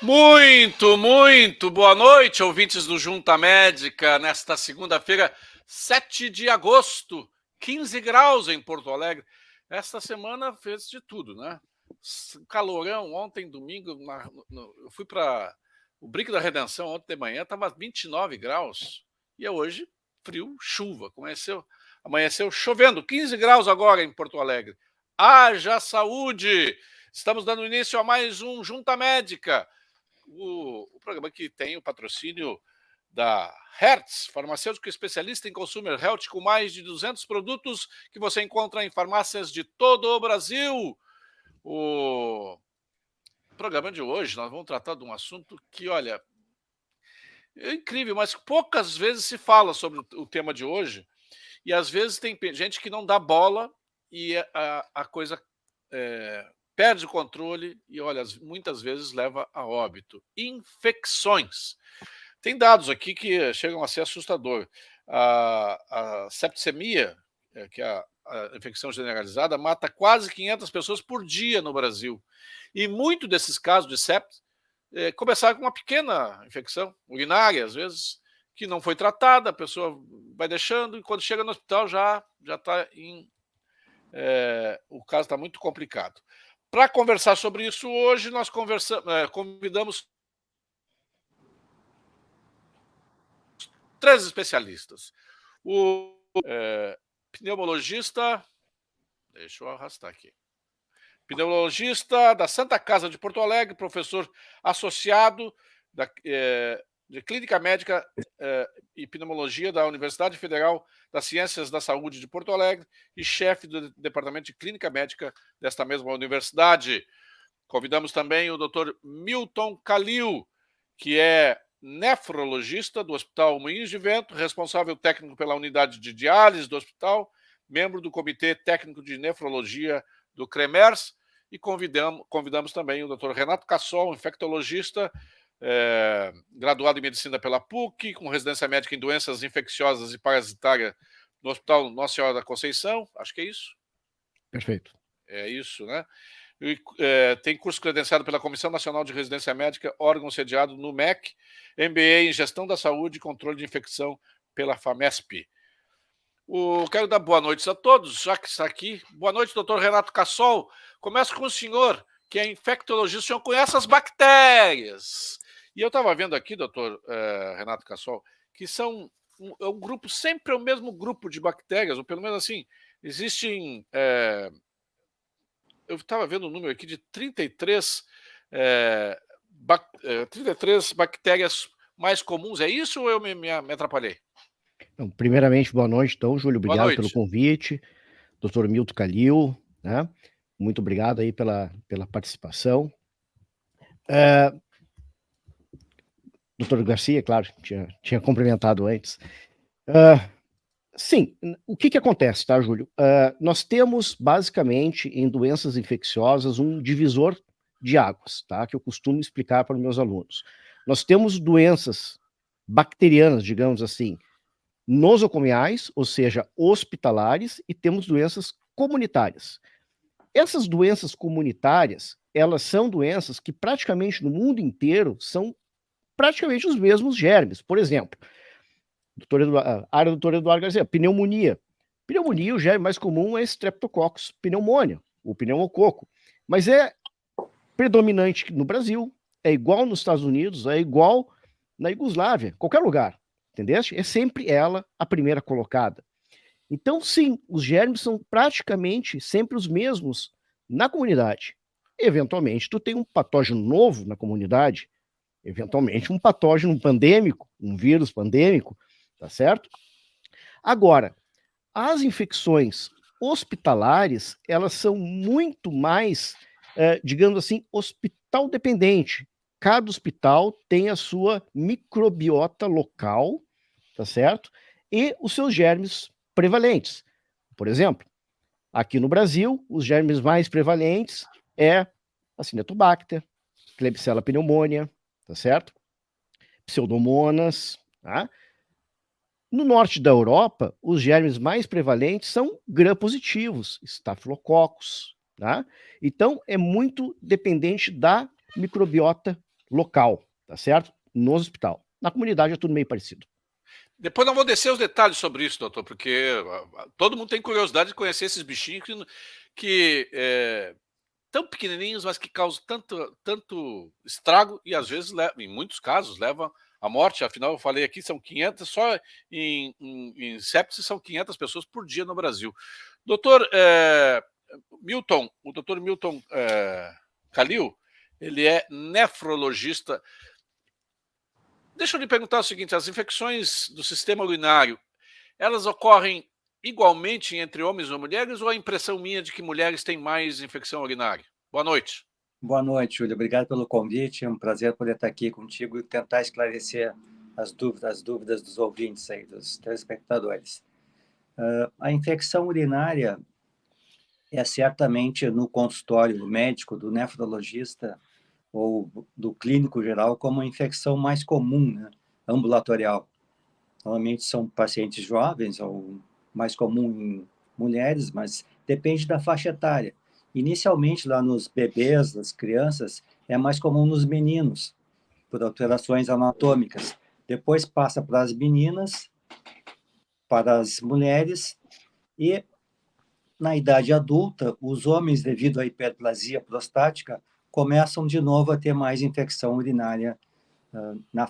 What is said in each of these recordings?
Muito boa noite, ouvintes do Junta Médica, nesta segunda-feira, 7 de agosto, 15 graus em Porto Alegre. Esta semana fez de tudo, né? Calorão, ontem, domingo, eu fui para o Brinco da Redenção ontem de manhã, estava 29 graus, e hoje, frio, chuva, amanheceu chovendo, 15 graus agora em Porto Alegre. Haja saúde! Estamos dando início a mais um Junta Médica, o programa que tem o patrocínio da Hertz, farmacêutico especialista em Consumer Health, com mais de 200 produtos que você encontra em farmácias de todo o Brasil. O programa de hoje, nós vamos tratar de um assunto que, olha, é incrível, mas poucas vezes se fala sobre o tema de hoje, e às vezes tem gente que não dá bola e a coisa perde o controle e, olha, muitas vezes leva a óbito. Infecções. Tem dados aqui que chegam a ser assustador. A septicemia, que é a infecção generalizada, mata quase 500 pessoas por dia no Brasil. E muito desses casos de sepsis começaram com uma pequena infecção urinária, às vezes, que não foi tratada, a pessoa vai deixando, e quando chega no hospital já está em... o caso está muito complicado. Para conversar sobre isso hoje, nós convidamos 3 especialistas. O pneumologista, deixa eu arrastar aqui, pneumologista da Santa Casa de Porto Alegre, professor associado de Clínica Médica e Pneumologia da Universidade Federal das Ciências da Saúde de Porto Alegre e chefe do Departamento de Clínica Médica desta mesma universidade. Convidamos também o Dr. Milton Calil, que é nefrologista do Hospital Moinhos de Vento, responsável técnico pela unidade de diálise do hospital, membro do Comitê Técnico de Nefrologia do CREMERS, e convidamos também o Dr. Renato Cassol, infectologista, graduado em medicina pela PUC, com residência médica em doenças infecciosas e parasitárias no Hospital Nossa Senhora da Conceição, acho que é isso? Perfeito. É isso, né? E, tem curso credenciado pela Comissão Nacional de Residência Médica, órgão sediado no MEC, MBA em Gestão da Saúde e Controle de Infecção pela FAMESP. Quero dar boa noite a todos, já que está aqui. Boa noite, doutor Renato Cassol. Começo com o senhor, que é infectologista. O senhor conhece as bactérias. E eu estava vendo aqui, doutor Renato Cassol, que são um grupo, sempre é o mesmo grupo de bactérias, ou pelo menos assim, existem... eu estava vendo um número aqui de 33 bactérias mais comuns. É isso ou eu me atrapalhei? Então, primeiramente, boa noite, então, Júlio, Boa obrigado pelo noite. convite. Dr. Milton Calil, né? Muito obrigado aí pela participação. Doutor Garcia, claro, tinha cumprimentado antes. Sim, o que acontece, tá, Júlio? Nós temos, basicamente, em doenças infecciosas, um divisor de águas, tá? Que eu costumo explicar para os meus alunos. Nós temos doenças bacterianas, digamos assim, nosocomiais, ou seja, hospitalares, e temos doenças comunitárias. Essas doenças comunitárias, elas são doenças que praticamente no mundo inteiro são praticamente os mesmos germes. Por exemplo, área do Dr. Eduardo Garcia, pneumonia. Pneumonia, o germe mais comum é Streptococcus pneumoniae, o pneumococo. Mas é predominante no Brasil, é igual nos Estados Unidos, é igual na Iugoslávia, qualquer lugar, entendeste? É sempre ela a primeira colocada. Então, sim, os germes são praticamente sempre os mesmos na comunidade. Eventualmente, tu tem um patógeno novo na comunidade, eventualmente um patógeno pandêmico, um vírus pandêmico, tá certo? Agora, as infecções hospitalares, elas são muito mais, digamos assim, hospital dependente. Cada hospital tem a sua microbiota local, tá certo? E os seus germes prevalentes. Por exemplo, aqui no Brasil, os germes mais prevalentes é a Cinetobacter, Klebsiella pneumoniae, tá certo? Pseudomonas, tá? No norte da Europa, os germes mais prevalentes são gram-positivos, Staphylococcus, tá? Então, é muito dependente da microbiota local, tá certo? No hospital. Na comunidade é tudo meio parecido. Depois não vou descer os detalhes sobre isso, doutor, porque todo mundo tem curiosidade de conhecer esses bichinhos que tão pequenininhos, mas que causam tanto estrago e às vezes, em muitos casos, levam à morte. Afinal, eu falei aqui, são 500, só em sepsis são 500 pessoas por dia no Brasil. Doutor Milton, o doutor Milton Calil, ele é nefrologista. Deixa eu lhe perguntar o seguinte, as infecções do sistema urinário, elas ocorrem igualmente entre homens ou mulheres, ou a impressão minha de que mulheres têm mais infecção urinária? Boa noite. Boa noite, Júlio. Obrigado pelo convite. É um prazer poder estar aqui contigo e tentar esclarecer as dúvidas dos ouvintes aí, dos telespectadores. A infecção urinária é certamente no consultório médico do nefrologista ou do clínico geral como a infecção mais comum, né, ambulatorial. Normalmente são pacientes jovens ou mais comum em mulheres, mas depende da faixa etária. Inicialmente, lá nos bebês, nas crianças, é mais comum nos meninos, por alterações anatômicas. Depois passa para as meninas, para as mulheres, e na idade adulta, os homens, devido à hiperplasia prostática, começam de novo a ter mais infecção urinária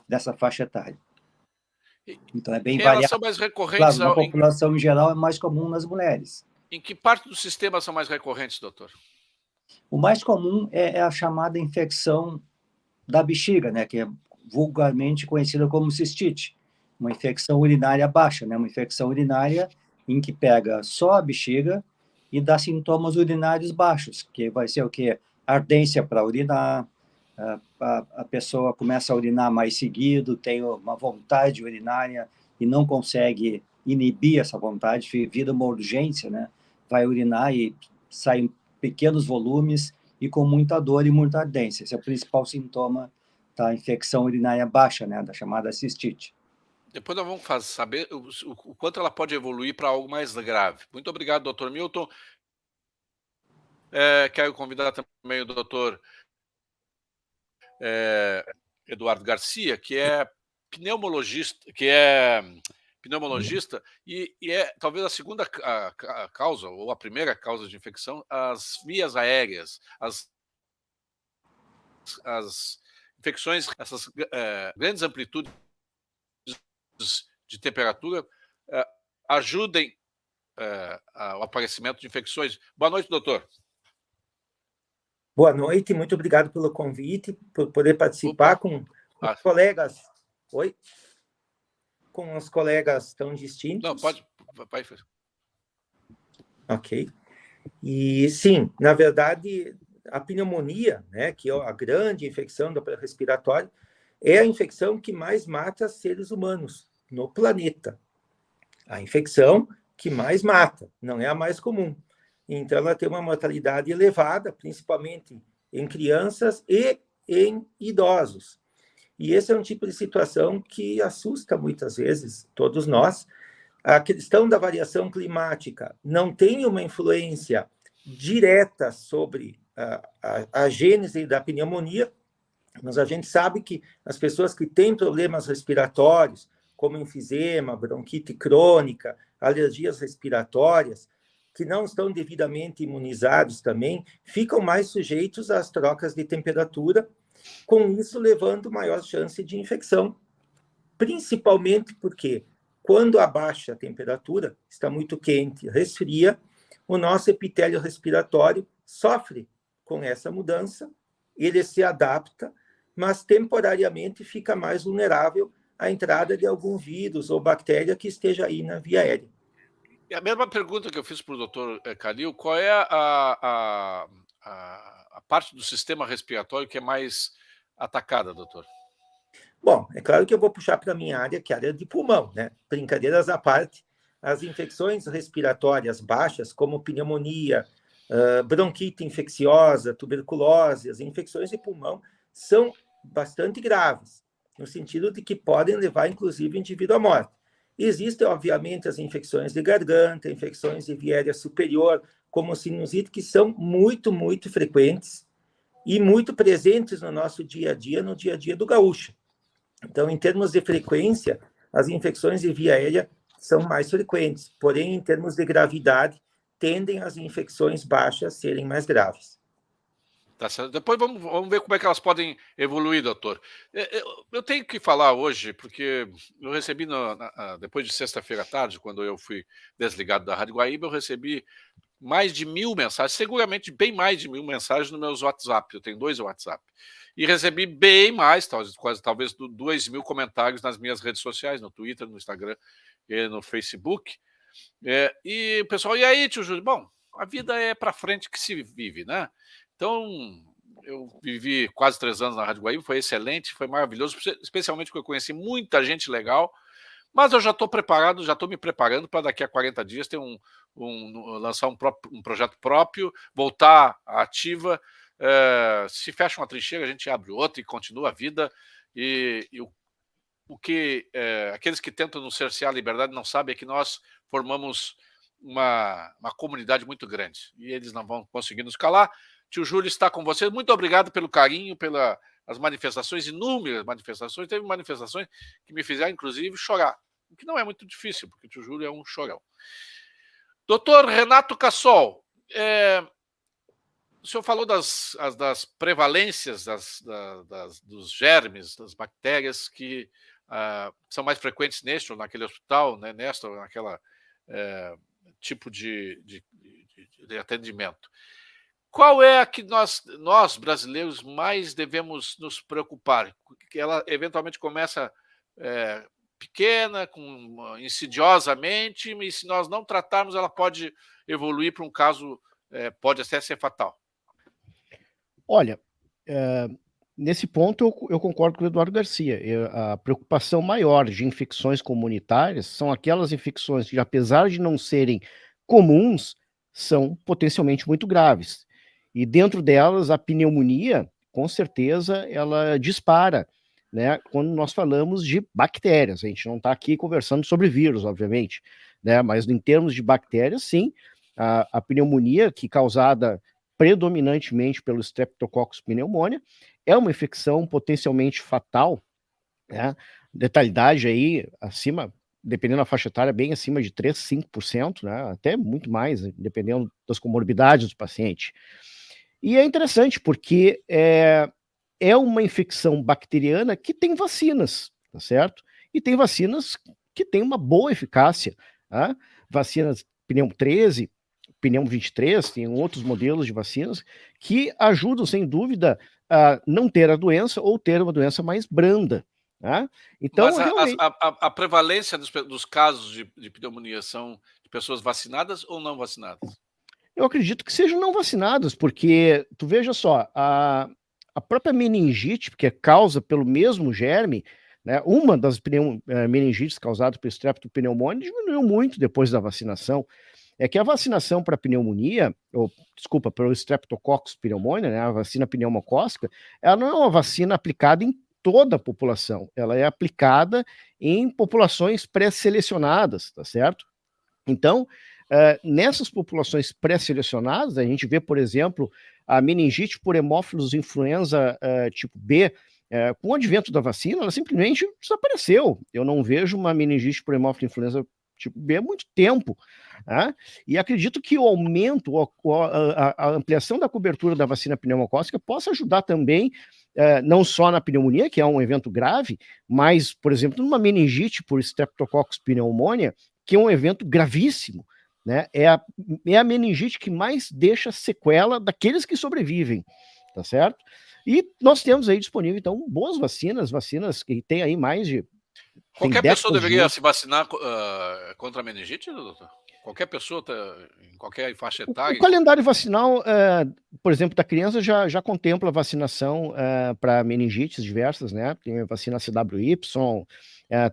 nessa faixa etária. Então, é bem variável. Elas são mais recorrentes? Claro, na população em geral é mais comum nas mulheres. Em que parte do sistema são mais recorrentes, doutor? O mais comum é a chamada infecção da bexiga, né, que é vulgarmente conhecida como cistite, uma infecção urinária baixa, né, uma infecção urinária em que pega só a bexiga e dá sintomas urinários baixos, que vai ser o quê? Ardência para urinar, a pessoa começa a urinar mais seguido, tem uma vontade urinária e não consegue inibir essa vontade, vira uma urgência, né? Vai urinar e sai em pequenos volumes e com muita dor e muita ardência. Esse é o principal sintoma da infecção urinária baixa, né? Da chamada cistite. Depois nós vamos saber o quanto ela pode evoluir para algo mais grave. Muito obrigado, doutor Milton. Quero convidar também o doutor Eduardo Garcia, que é pneumologista, e é talvez a segunda a causa, ou a primeira causa de infecção, as vias aéreas, as infecções, essas grandes amplitudes de temperatura ajudem ao aparecimento de infecções. Boa noite, doutor. Boa noite, muito obrigado pelo convite, por poder participar com os colegas. Oi? Com os colegas tão distintos. Não, pode. Ok. E, sim, na verdade, a pneumonia, né, que é a grande infecção do aparelho respiratório, é a infecção que mais mata seres humanos no planeta. A infecção que mais mata, não é a mais comum. Então, ela tem uma mortalidade elevada, principalmente em crianças e em idosos. E esse é um tipo de situação que assusta muitas vezes todos nós. A questão da variação climática não tem uma influência direta sobre a gênese da pneumonia, mas a gente sabe que as pessoas que têm problemas respiratórios, como enfisema, bronquite crônica, alergias respiratórias, que não estão devidamente imunizados também, ficam mais sujeitos às trocas de temperatura, com isso levando maior chance de infecção, principalmente porque quando abaixa a temperatura, está muito quente, resfria, o nosso epitélio respiratório sofre com essa mudança, ele se adapta, mas temporariamente fica mais vulnerável à entrada de algum vírus ou bactéria que esteja aí na via aérea. E a mesma pergunta que eu fiz para o doutor Calil, qual é a parte do sistema respiratório que é mais atacada, doutor? Bom, é claro que eu vou puxar para a minha área, que é a área de pulmão, né? Brincadeiras à parte, as infecções respiratórias baixas, como pneumonia, bronquite infecciosa, tuberculose, as infecções de pulmão são bastante graves, no sentido de que podem levar, inclusive, o indivíduo à morte. Existem, obviamente, as infecções de garganta, infecções de via aérea superior, como sinusite, que são muito, muito frequentes, e muito presentes no nosso dia a dia, no dia a dia do gaúcho. Então, em termos de frequência, as infecções de via aérea são mais frequentes, porém, em termos de gravidade, tendem as infecções baixas a serem mais graves. Tá certo. Depois vamos ver como é que elas podem evoluir, doutor. Eu tenho que falar hoje, porque eu recebi, depois de sexta-feira à tarde, quando eu fui desligado da Rádio Guaíba, eu recebi mais de 1.000 mensagens, seguramente bem mais de 1.000 mensagens nos meus WhatsApp. Eu tenho 2 WhatsApp. E recebi bem mais, talvez 2.000 comentários nas minhas redes sociais, no Twitter, no Instagram e no Facebook. E o pessoal, e aí, tio Júlio? Bom, a vida é para frente que se vive, né? Então, eu vivi quase 3 anos na Rádio Guaíba, foi excelente, foi maravilhoso, especialmente porque eu conheci muita gente legal, mas eu já estou preparado, já estou me preparando para daqui a 40 dias ter lançar um projeto próprio, voltar à ativa. Se fecha uma trincheira, a gente abre outra e continua a vida. E o que aqueles que tentam nos cercear a liberdade não sabem é que nós formamos uma comunidade muito grande e eles não vão conseguir nos calar. Tio Júlio está com vocês. Muito obrigado pelo carinho, pelas manifestações, inúmeras manifestações. Teve manifestações que me fizeram, inclusive, chorar, o que não é muito difícil, porque o tio Júlio é um chorão. Doutor Renato Cassol, o senhor falou das prevalências dos germes, das bactérias que são mais frequentes neste ou naquele hospital, né, nesta ou naquela tipo de atendimento. Qual é a que nós brasileiros mais devemos nos preocupar? Que ela eventualmente começa pequena, insidiosamente, e se nós não tratarmos, ela pode evoluir para um caso, pode até ser fatal. Olha, nesse ponto eu concordo com o Eduardo Garcia. A preocupação maior de infecções comunitárias são aquelas infecções que, apesar de não serem comuns, são potencialmente muito graves. E dentro delas, a pneumonia, com certeza, ela dispara, né, quando nós falamos de bactérias. A gente não está aqui conversando sobre vírus, obviamente, né, mas em termos de bactérias, sim, a pneumonia, que causada predominantemente pelo Streptococcus pneumoniae, é uma infecção potencialmente fatal, né? Letalidade aí acima, dependendo da faixa etária, bem acima de 3, 5%, né? Até muito mais, dependendo das comorbidades do paciente. E é interessante porque é uma infecção bacteriana que tem vacinas, tá certo? E tem vacinas que têm uma boa eficácia, tá? Vacinas Pneumo 13, Pneumo 23, tem outros modelos de vacinas que ajudam, sem dúvida, a não ter a doença ou ter uma doença mais branda. Tá? Então, mas realmente... a prevalência dos casos de pneumonia são de pessoas vacinadas ou não vacinadas? Eu acredito que sejam não vacinadas, porque, tu veja só, a própria meningite, que é causa pelo mesmo germe, né, uma das meningites causadas pelo Streptopneumoniae diminuiu muito depois da vacinação. É que a vacinação para pneumonia, para o Streptococcus pneumoniae, né, a vacina pneumocócica, ela não é uma vacina aplicada em toda a população, ela é aplicada em populações pré-selecionadas, tá certo? Então, nessas populações pré-selecionadas, a gente vê, por exemplo, a meningite por hemófilos influenza tipo B, com o advento da vacina, ela simplesmente desapareceu. Eu não vejo uma meningite por hemófilo influenza tipo B há muito tempo. Tá? E acredito que o aumento, a ampliação da cobertura da vacina pneumocócica possa ajudar também, não só na pneumonia, que é um evento grave, mas, por exemplo, numa meningite por Streptococcus pneumoniae, que é um evento gravíssimo, né? É a meningite que mais deixa sequela daqueles que sobrevivem, tá certo? E nós temos aí disponível, então, boas vacinas que tem aí mais de... Qualquer pessoa deveria se vacinar contra a meningite, doutor? Qualquer pessoa, em qualquer faixa etária? O calendário vacinal, por exemplo, da criança já contempla vacinação para meningites diversas, né? Tem a vacina CWY,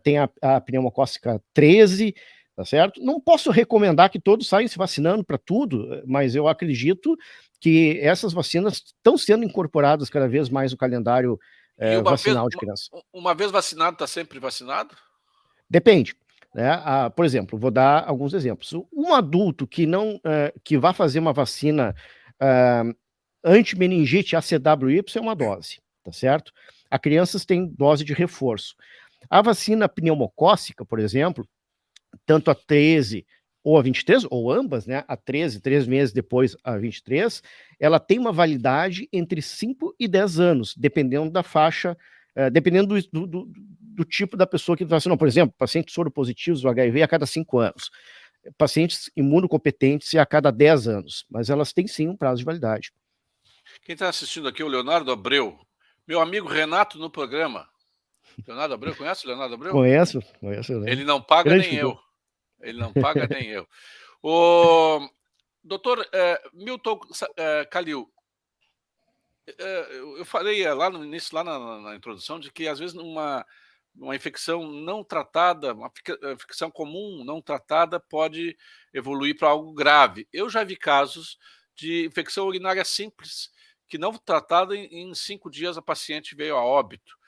tem a pneumocócica 13, tá certo? Não posso recomendar que todos saiam se vacinando para tudo, mas eu acredito que essas vacinas estão sendo incorporadas cada vez mais no calendário vacinal de criança. Uma vez vacinado, está sempre vacinado? Depende. Né? Por exemplo, vou dar alguns exemplos. Um adulto que vai fazer uma vacina antimeningite ACWY é uma dose, tá certo? As crianças têm dose de reforço. A vacina pneumocócica, por exemplo, tanto a 13 ou a 23, ou ambas, né, a 13, 3 meses depois a 23, ela tem uma validade entre 5 e 10 anos, dependendo da faixa, dependendo do tipo da pessoa que vacinou. Por exemplo, pacientes soropositivos do HIV a cada 5 anos, pacientes imunocompetentes a cada 10 anos, mas elas têm sim um prazo de validade. Quem está assistindo aqui é o Leonardo Abreu, meu amigo Renato no programa. Leonardo Abreu, conhece o Leonardo Abreu? Conheço, né? Ele não paga Grande nem figura. eu. Ele não paga nem eu. O doutor Milton Calil, eu falei lá no início, lá na introdução, de que às vezes uma infecção não tratada, uma infecção comum não tratada pode evoluir para algo grave. Eu já vi casos de infecção urinária simples, que não tratada, em 5 dias a paciente veio a óbito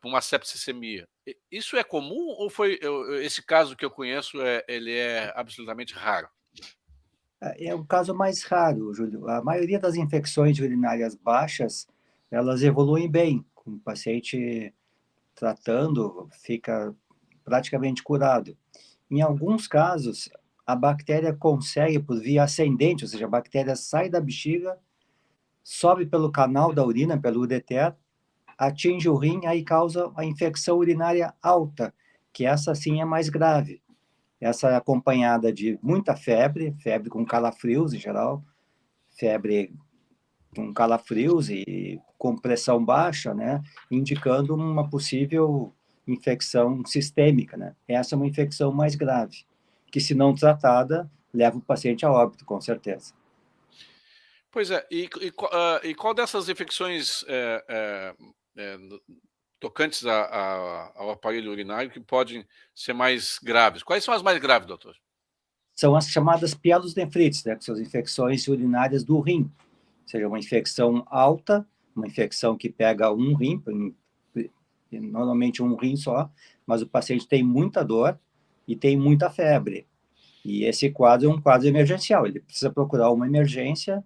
por uma septicemia. Isso é comum ou foi esse caso que eu conheço, ele é absolutamente raro? É o caso mais raro, Júlio. A maioria das infecções urinárias baixas, elas evoluem bem. Com o paciente tratando, fica praticamente curado. Em alguns casos, a bactéria consegue, por via ascendente, ou seja, a bactéria sai da bexiga, sobe pelo canal da urina, pelo ureter, atinge o rim, aí causa a infecção urinária alta, que essa sim é mais grave. Essa é acompanhada de muita febre, febre com calafrios em geral, febre com calafrios e com pressão baixa, né, indicando uma possível infecção sistêmica, né? Essa é uma infecção mais grave, que se não tratada, leva o paciente a óbito, com certeza. Pois é, e qual dessas infecções tocantes ao aparelho urinário que podem ser mais graves? Quais são as mais graves, doutor? São as chamadas pielonefrites, né, que são as infecções urinárias do rim, ou seja, uma infecção alta, uma infecção que pega um rim, normalmente um rim só, mas o paciente tem muita dor e tem muita febre. E esse quadro é um quadro emergencial, ele precisa procurar uma emergência,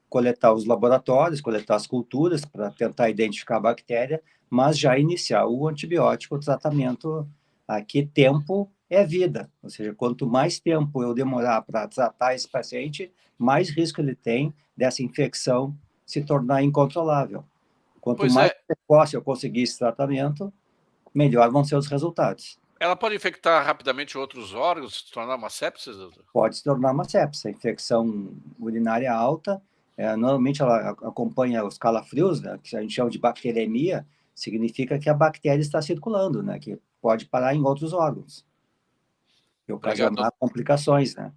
coletar os laboratórios, coletar as culturas para tentar identificar a bactéria, mas já iniciar o antibiótico, o tratamento. Aqui tempo é vida, ou seja, quanto mais tempo eu demorar para tratar esse paciente, mais risco ele tem dessa infecção se tornar incontrolável. Quanto mais precoce eu conseguir esse tratamento, melhor vão ser os resultados. Ela pode infectar rapidamente outros órgãos, se tornar uma sepsis, doutor? Pode se tornar uma sepsis. A infecção urinária alta, normalmente ela acompanha os calafrios, né, que a gente chama de bacteremia, significa que a bactéria está circulando, né, que pode parar em outros órgãos e ocasionar complicações, né?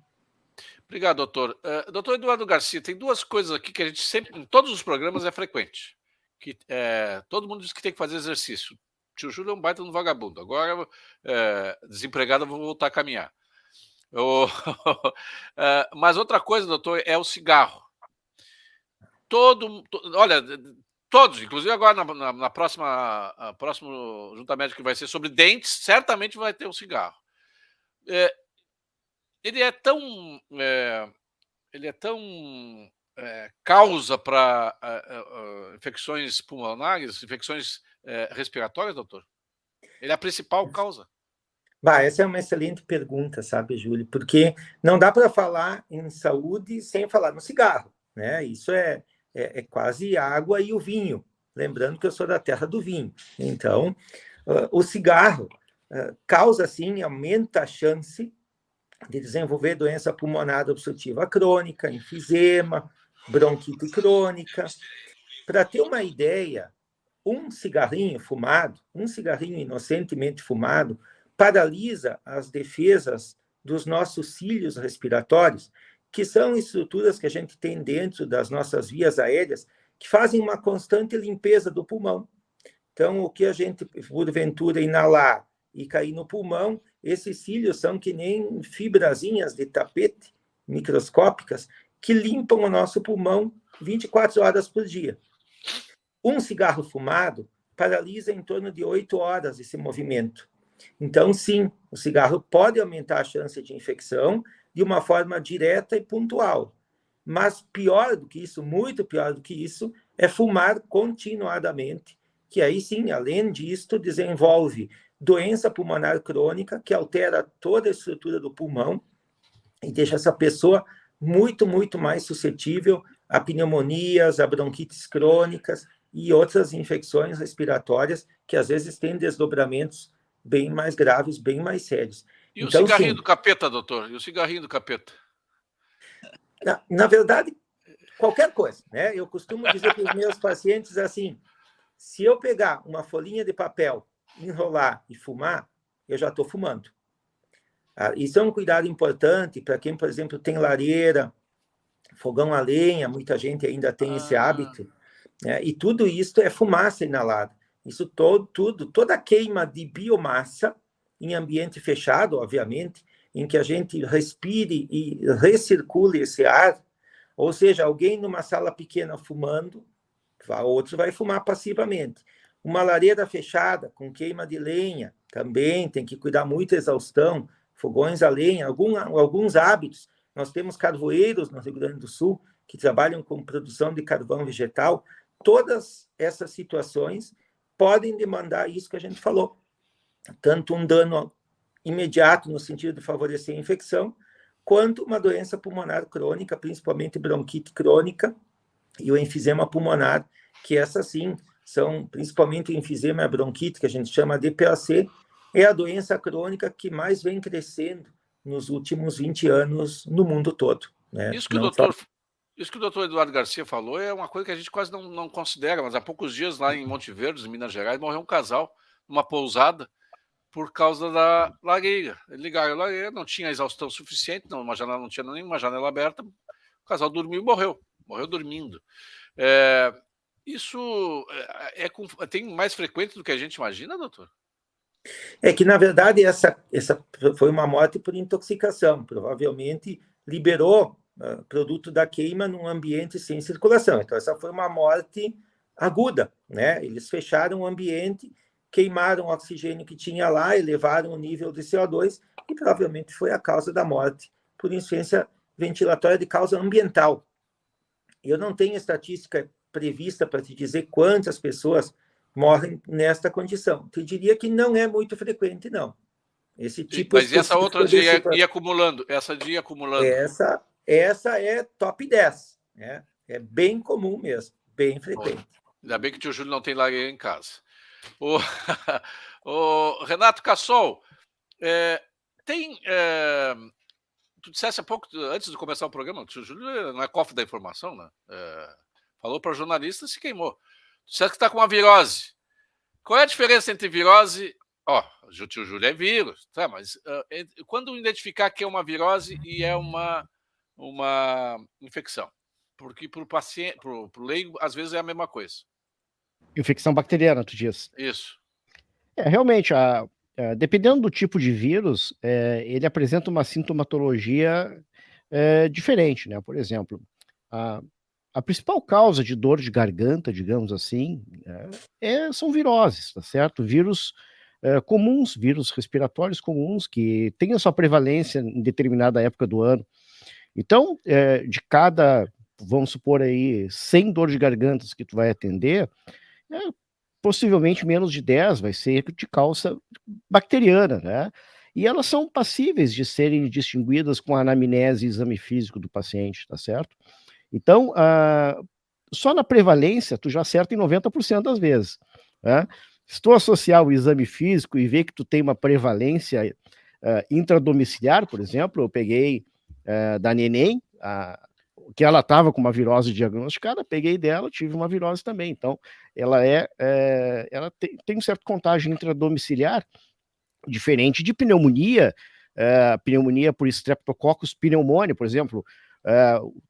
Obrigado, doutor. Doutor Eduardo Garcia, tem duas coisas aqui que a gente sempre, em todos os programas, é frequente. Que todo mundo diz que tem que fazer exercício. Tio Júlio é um baita no vagabundo. Agora, desempregado, eu vou voltar a caminhar. Mas outra coisa, doutor, é o cigarro. Olha, todos, inclusive agora na próxima Junta Médica que vai ser sobre dentes, certamente vai ter o cigarro. Ele é tão causa para infecções pulmonares, infecções respiratórias, doutor? Ele é a principal causa? Essa é uma excelente pergunta, sabe, Júlio? Porque não dá para falar em saúde sem falar no cigarro, né? Isso é quase água e o vinho. Lembrando que eu sou da terra do vinho. Então, o cigarro causa, sim, aumenta a chance de desenvolver doença pulmonar obstrutiva crônica, enfisema, bronquite crônica. Para ter uma ideia, um cigarrinho inocentemente fumado, paralisa as defesas dos nossos cílios respiratórios, que são estruturas que a gente tem dentro das nossas vias aéreas, que fazem uma constante limpeza do pulmão. Então, o que a gente, porventura, inalar e cair no pulmão, esses cílios são que nem fibrazinhas de tapete microscópicas que limpam o nosso pulmão 24 horas por dia. Um cigarro fumado paralisa em torno de 8 horas esse movimento. Então, sim, o cigarro pode aumentar a chance de infecção de uma forma direta e pontual. Mas pior do que isso, muito pior do que isso, é fumar continuadamente, que aí sim, além disso, desenvolve doença pulmonar crônica, que altera toda a estrutura do pulmão e deixa essa pessoa muito, muito mais suscetível a pneumonias, a bronquites crônicas e outras infecções respiratórias que às vezes têm desdobramentos bem mais graves, bem mais sérios. E o Então, cigarrinho sim, do capeta, doutor? E o cigarrinho do capeta? na verdade, qualquer coisa, né? Eu costumo dizer para os meus pacientes assim, se eu pegar uma folhinha de papel, enrolar e fumar, eu já estou fumando. Isso é um cuidado importante para quem, por exemplo, tem lareira, fogão a lenha, muita gente ainda tem esse hábito, né? E tudo isso é fumaça inalada. Isso toda queima de biomassa em ambiente fechado, obviamente, em que a gente respire e recircule esse ar, ou seja, alguém numa sala pequena fumando, outro vai fumar passivamente. Uma lareira fechada com queima de lenha, também tem que cuidar muito da exaustão, fogões a lenha, alguns hábitos. Nós temos carvoeiros no Rio Grande do Sul que trabalham com produção de carvão vegetal. Todas essas situações podem demandar isso que a gente falou. Tanto um dano imediato no sentido de favorecer a infecção, quanto uma doença pulmonar crônica, principalmente bronquite crônica e o enfisema pulmonar, que essas sim são, principalmente o enfisema e a bronquite, que a gente chama de PAC, é a doença crônica que mais vem crescendo nos últimos 20 anos no mundo todo. Né? Isso que o doutor Eduardo Garcia falou é uma coisa que a gente quase não considera, mas há poucos dias lá em Monte Verde, em Minas Gerais, morreu um casal numa pousada por causa da lareira. Ligaram a lareira, não tinha exaustão suficiente, não tinha nenhuma janela aberta, o casal dormiu e morreu dormindo. Isso tem mais frequente do que a gente imagina, doutor? É que, na verdade, essa foi uma morte por intoxicação. Provavelmente liberou produto da queima num ambiente sem circulação. Então, essa foi uma morte aguda, né? Eles fecharam o ambiente, queimaram o oxigênio que tinha lá, elevaram o nível de CO2 e provavelmente foi a causa da morte por insuficiência ventilatória de causa ambiental. Eu não tenho estatística prevista para te dizer quantas pessoas morrem nesta condição. Eu diria que não é muito frequente, não. Esse tipo. Mas essa outra de ir acumulando, essa de ir acumulando. Essa é top 10, né? É bem comum mesmo, bem frequente. Ainda bem que o tio Júlio não tem lareira em casa. O Renato Cassol, tu disseste há pouco, antes de começar o programa, o tio Júlio não é cofre da informação, né? Falou para jornalista e se queimou. Tu disseste que está com uma virose. Qual é a diferença entre virose... o tio Júlio é vírus, tá? Mas quando identificar que é uma virose e é uma infecção? Porque para o paciente, para o leigo, às vezes é a mesma coisa. Infecção bacteriana, tu diz? Isso. Realmente, dependendo do tipo de vírus, ele apresenta uma sintomatologia diferente, né? Por exemplo, a principal causa de dor de garganta, digamos assim, são viroses, tá certo? Vírus comuns, vírus respiratórios comuns, que têm a sua prevalência em determinada época do ano. Então, de cada, vamos supor aí, 100 dor de gargantas que tu vai atender, possivelmente menos de 10 vai ser de causa bacteriana, né? E elas são passíveis de serem distinguidas com a anamnese e exame físico do paciente, tá certo? Então, só na prevalência, tu já acerta em 90% das vezes, né? Se tu associar o exame físico e ver que tu tem uma prevalência intradomiciliar, por exemplo, eu peguei da neném, que ela estava com uma virose diagnosticada, peguei dela, tive uma virose também. Então, ela tem um certo contágio intradomiciliar, diferente de pneumonia, pneumonia por Streptococcus pneumoniae, por exemplo.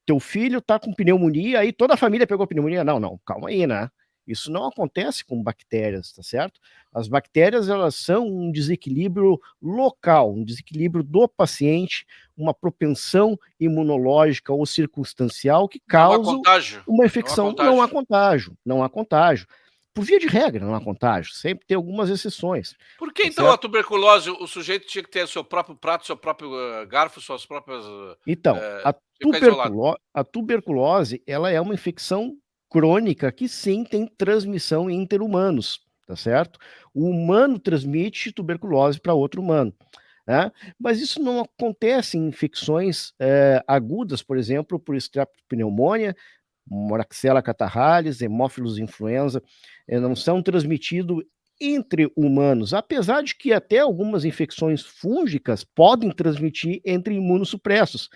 Teu filho está com pneumonia, aí toda a família pegou pneumonia. Não, calma aí, né? Isso não acontece com bactérias, tá certo? As bactérias, elas são um desequilíbrio local, um desequilíbrio do paciente, uma propensão imunológica ou circunstancial que causa uma infecção. Não há contágio. por via de regra, não há contágio. Sempre tem algumas exceções. Por que Tá então certo? a tuberculose, o sujeito tinha que ter seu próprio prato, seu próprio garfo, suas próprias. Então, Ficar isolado? a tuberculose, ela é uma infecção crônica que sim tem transmissão interhumanos, tá certo? O humano transmite tuberculose para outro humano, né? Mas isso não acontece em infecções agudas, por exemplo, por streptopneumonia, Moraxella catarrhalis, Haemophilus influenza, não são transmitidos entre humanos, apesar de que até algumas infecções fúngicas podem transmitir entre imunossupressos.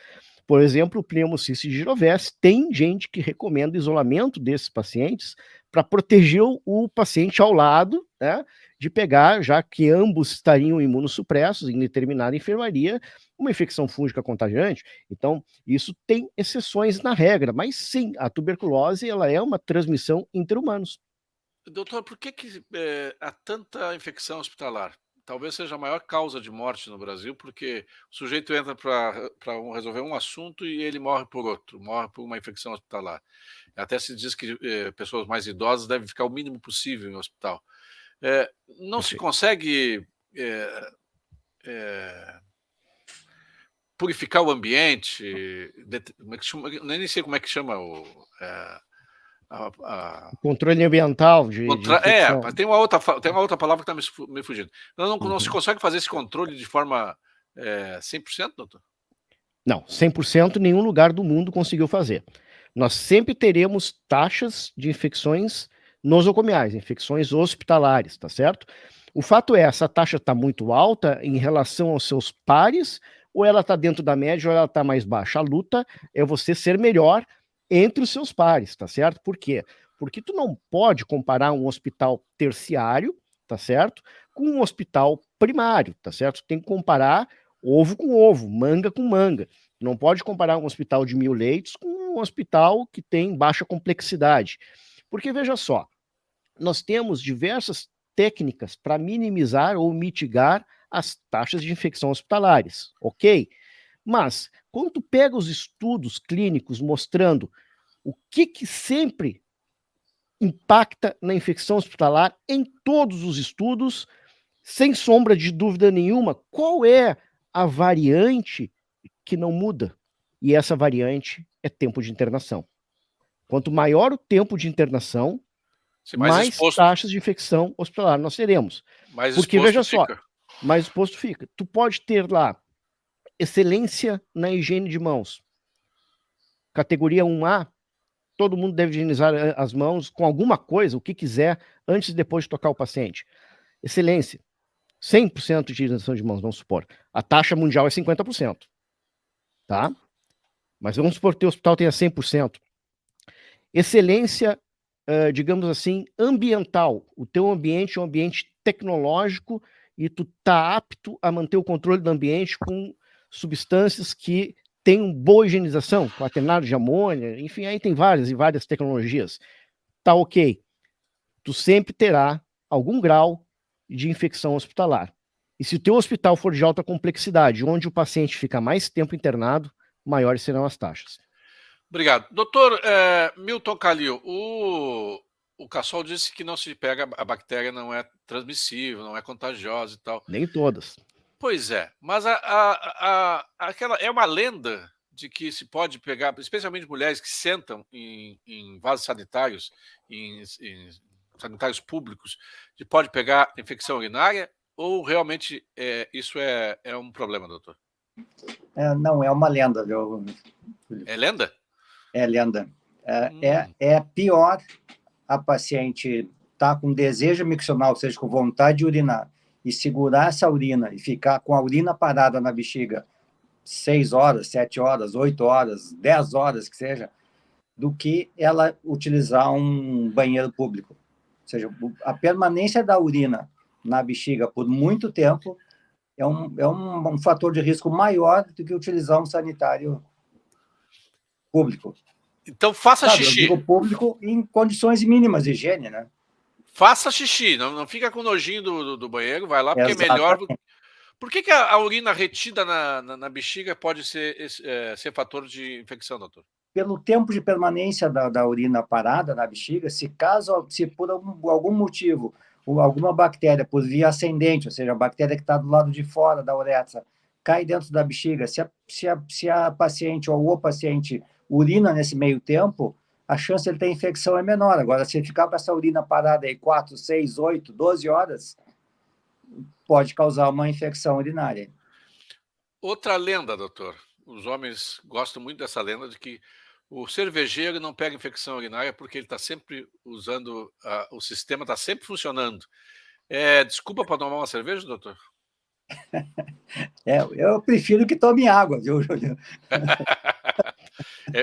Por exemplo, o pneumociste girovese, tem gente que recomenda isolamento desses pacientes para proteger o paciente ao lado, né, de pegar, já que ambos estariam imunossupressos em determinada enfermaria, uma infecção fúngica contagiante. Então, isso tem exceções na regra, mas sim, a tuberculose ela é uma transmissão interhumanos. Doutor, por que há tanta infecção hospitalar? Talvez seja a maior causa de morte no Brasil, porque o sujeito entra para resolver um assunto e ele morre por outro, morre por uma infecção hospitalar. Até se diz que pessoas mais idosas devem ficar o mínimo possível em hospital. Não se Perfeito. consegue purificar o ambiente, nem sei como é que chama Controle ambiental de infecção. mas tem uma outra palavra que está me fugindo. Não se consegue fazer esse controle de forma 100%, doutor? Não, 100% nenhum lugar do mundo conseguiu fazer. Nós sempre teremos taxas de infecções nosocomiais, infecções hospitalares, tá certo? O fato é, essa taxa está muito alta em relação aos seus pares, ou ela está dentro da média, ou ela está mais baixa. A luta é você ser melhor entre os seus pares, tá certo? Por quê? Porque tu não pode comparar um hospital terciário, tá certo? Com um hospital primário, tá certo? Tem que comparar ovo com ovo, manga com manga. Não pode comparar um hospital de 1.000 leitos com um hospital que tem baixa complexidade. Porque, veja só, nós temos diversas técnicas para minimizar ou mitigar as taxas de infecção hospitalares, ok? Mas, quando tu pega os estudos clínicos mostrando o que sempre impacta na infecção hospitalar, em todos os estudos, sem sombra de dúvida nenhuma, qual é a variante que não muda? E essa variante é tempo de internação. Quanto maior o tempo de internação, mais taxas de infecção hospitalar nós teremos. Porque, veja só, mais exposto fica. Tu pode ter lá excelência na higiene de mãos. Categoria 1A, todo mundo deve higienizar as mãos com alguma coisa, o que quiser, antes e depois de tocar o paciente. Excelência. 100% de higienização de mãos, vamos supor. A taxa mundial é 50%. Tá? Mas vamos supor que o teu hospital tenha 100%. Excelência, digamos assim, ambiental. O teu ambiente é um ambiente tecnológico e tu tá apto a manter o controle do ambiente com substâncias que tenham boa higienização, quaternário de amônia, enfim, aí tem várias e várias tecnologias. Tá ok. Tu sempre terá algum grau de infecção hospitalar. E se o teu hospital for de alta complexidade, onde o paciente fica mais tempo internado, maiores serão as taxas. Obrigado. Doutor Milton Calil, o Cassol disse que não se pega, a bactéria não é transmissível, não é contagiosa e tal. Nem todas. Pois é, mas aquela é uma lenda de que se pode pegar, especialmente mulheres que sentam em vasos sanitários, em sanitários públicos, que pode pegar infecção urinária, ou realmente isso é um problema, doutor? Não, é uma lenda, viu? É lenda? É lenda. É pior a paciente estar com desejo miccional, ou seja, com vontade de urinar, e segurar essa urina e ficar com a urina parada na bexiga 6 horas, 7 horas, 8 horas, 10 horas, que seja, do que ela utilizar um banheiro público. Ou seja, a permanência da urina na bexiga por muito tempo é um fator de risco maior do que utilizar um sanitário público. Então faça xixi. Eu digo público em condições mínimas de higiene, né? Faça xixi, não fica com nojinho do banheiro, vai lá, porque Exatamente. é melhor. Por que a urina retida na bexiga pode ser fator de infecção, doutor? pelo tempo de permanência da urina parada na bexiga, se por algum motivo, alguma bactéria por via ascendente, ou seja, a bactéria que está do lado de fora da uretra, cai dentro da bexiga, se a paciente ou o paciente urina nesse meio tempo, a chance de ele ter infecção é menor. Agora, se ele ficar com essa urina parada aí 4, 6, 8, 12 horas, pode causar uma infecção urinária. Outra lenda, doutor. Os homens gostam muito dessa lenda de que o cervejeiro não pega infecção urinária porque ele está sempre usando, o sistema está sempre funcionando. Desculpa para tomar uma cerveja, doutor? Eu prefiro que tome água, viu, Júlio?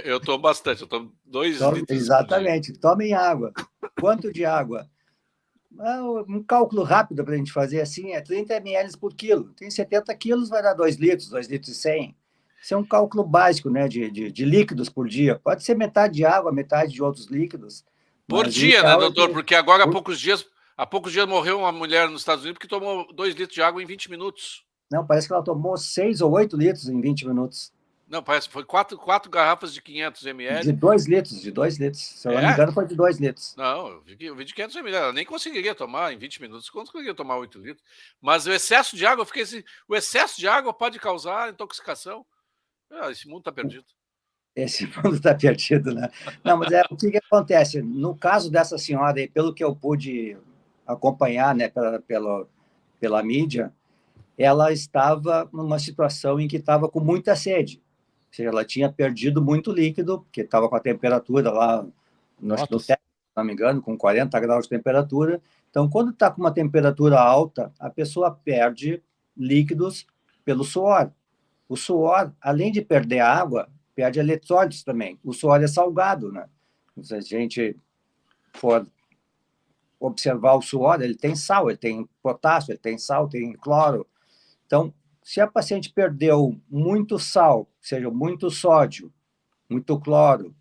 Eu tomo bastante, eu tomo 2 litros por dia. Exatamente, tomem água. Quanto de água? Um cálculo rápido para a gente fazer assim é 30 ml por quilo. Tem 70 quilos, vai dar 2 litros, 2 litros e 100. Isso é um cálculo básico, né, de líquidos por dia. Pode ser metade de água, metade de outros líquidos. Por dia, né, doutor? Porque agora, há poucos dias morreu uma mulher nos Estados Unidos que tomou 2 litros de água em 20 minutos. Não, parece que ela tomou 6 ou 8 litros em 20 minutos. Não, parece que foi 4 garrafas de 500 ml. De 2 litros, de 2 litros. Se eu não me engano, foi de 2 litros. Não, eu vi de 500 ml. Ela nem conseguiria tomar em 20 minutos. Conseguiria tomar 8 litros. Mas o excesso de água, eu fiquei assim, o excesso de água pode causar intoxicação. Esse mundo está perdido. Esse mundo está perdido, né? Não, mas o que acontece? No caso dessa senhora aí, pelo que eu pude acompanhar, né, pela mídia, ela estava numa situação em que estava com muita sede. Ou seja, ela tinha perdido muito líquido, porque estava com a temperatura lá, no teto, se não me engano, com 40 graus de temperatura. Então, quando está com uma temperatura alta, a pessoa perde líquidos pelo suor. O suor, além de perder água, perde eletrólitos também. O suor é salgado, né? Se a gente for observar o suor, ele tem sal, ele tem potássio, ele tem sal, tem cloro. Então, se a paciente perdeu muito sal, ou seja, muito sódio, muito cloro,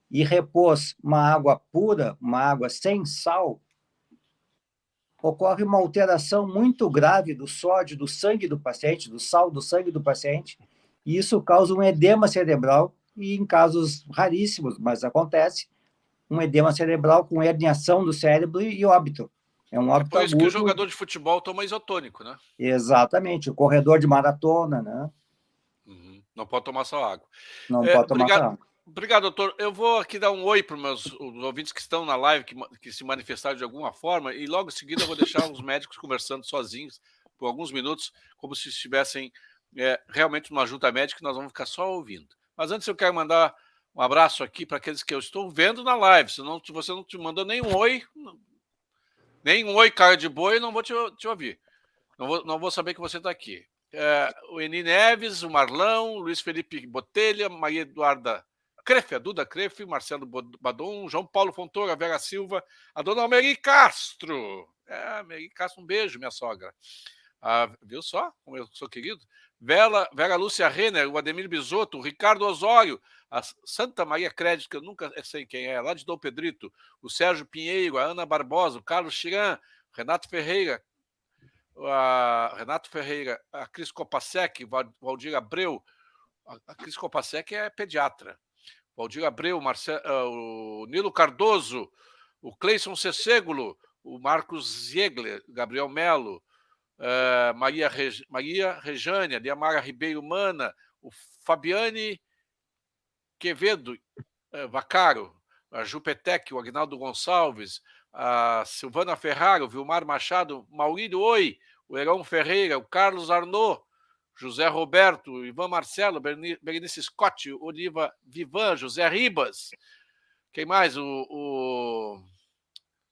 e repôs uma água pura, uma água sem sal, ocorre uma alteração muito grave do sódio do sangue do paciente, do sal do sangue do paciente, e isso causa um edema cerebral, e em casos raríssimos, mas acontece, um edema cerebral com herniação do cérebro e óbito. É um óbito por isso agudo. Que o jogador de futebol toma isotônico, né? Exatamente, o corredor de maratona, né? Uhum. Não pode tomar só água. Não pode tomar só água. Obrigado, doutor. Eu vou aqui dar um oi para os ouvintes que estão na live, que se manifestaram de alguma forma, e logo em seguida eu vou deixar os médicos conversando sozinhos por alguns minutos, como se estivessem realmente numa junta médica, e nós vamos ficar só ouvindo. Mas antes eu quero mandar um abraço aqui para aqueles que eu estou vendo na live. Se você não te mandou nenhum oi, cara de boi, eu não vou te ouvir. Não vou saber que você está aqui. O Eni Neves, o Marlão, Luiz Felipe Botelha, Maria Eduarda Crefe, a Duda Crefe, Marcelo Badon, João Paulo Fontoura, Vera Silva, a dona Almeri Castro. Almeri Castro, um beijo, minha sogra. Viu só como eu sou querido? Vera Lúcia Renner, o Ademir Bisotto, o Ricardo Osório, a Santa Maria Crédito, que eu nunca sei quem é, lá de Dom Pedrito, o Sérgio Pinheiro, a Ana Barbosa, o Carlos Chiran, Renato Ferreira, a Cris Kopasek, Valdir Abreu. A Cris Kopasek é pediatra. Valdir Abreu, o Nilo Cardoso, o Cleison Cességulo, o Marcos Ziegler, Gabriel Melo, Maria Rejânia, Diamara Ribeiro Mana, o Fabiane Quevedo Vacaro, a Jupetec, o Agnaldo Gonçalves, a Silvana Ferraro, o Vilmar Machado, Maurílio Oi, o Herão Ferreira, o Carlos Arnaud, José Roberto, o Ivan Marcelo, Berenice Scott, Oliva Vivan, José Ribas. Quem mais?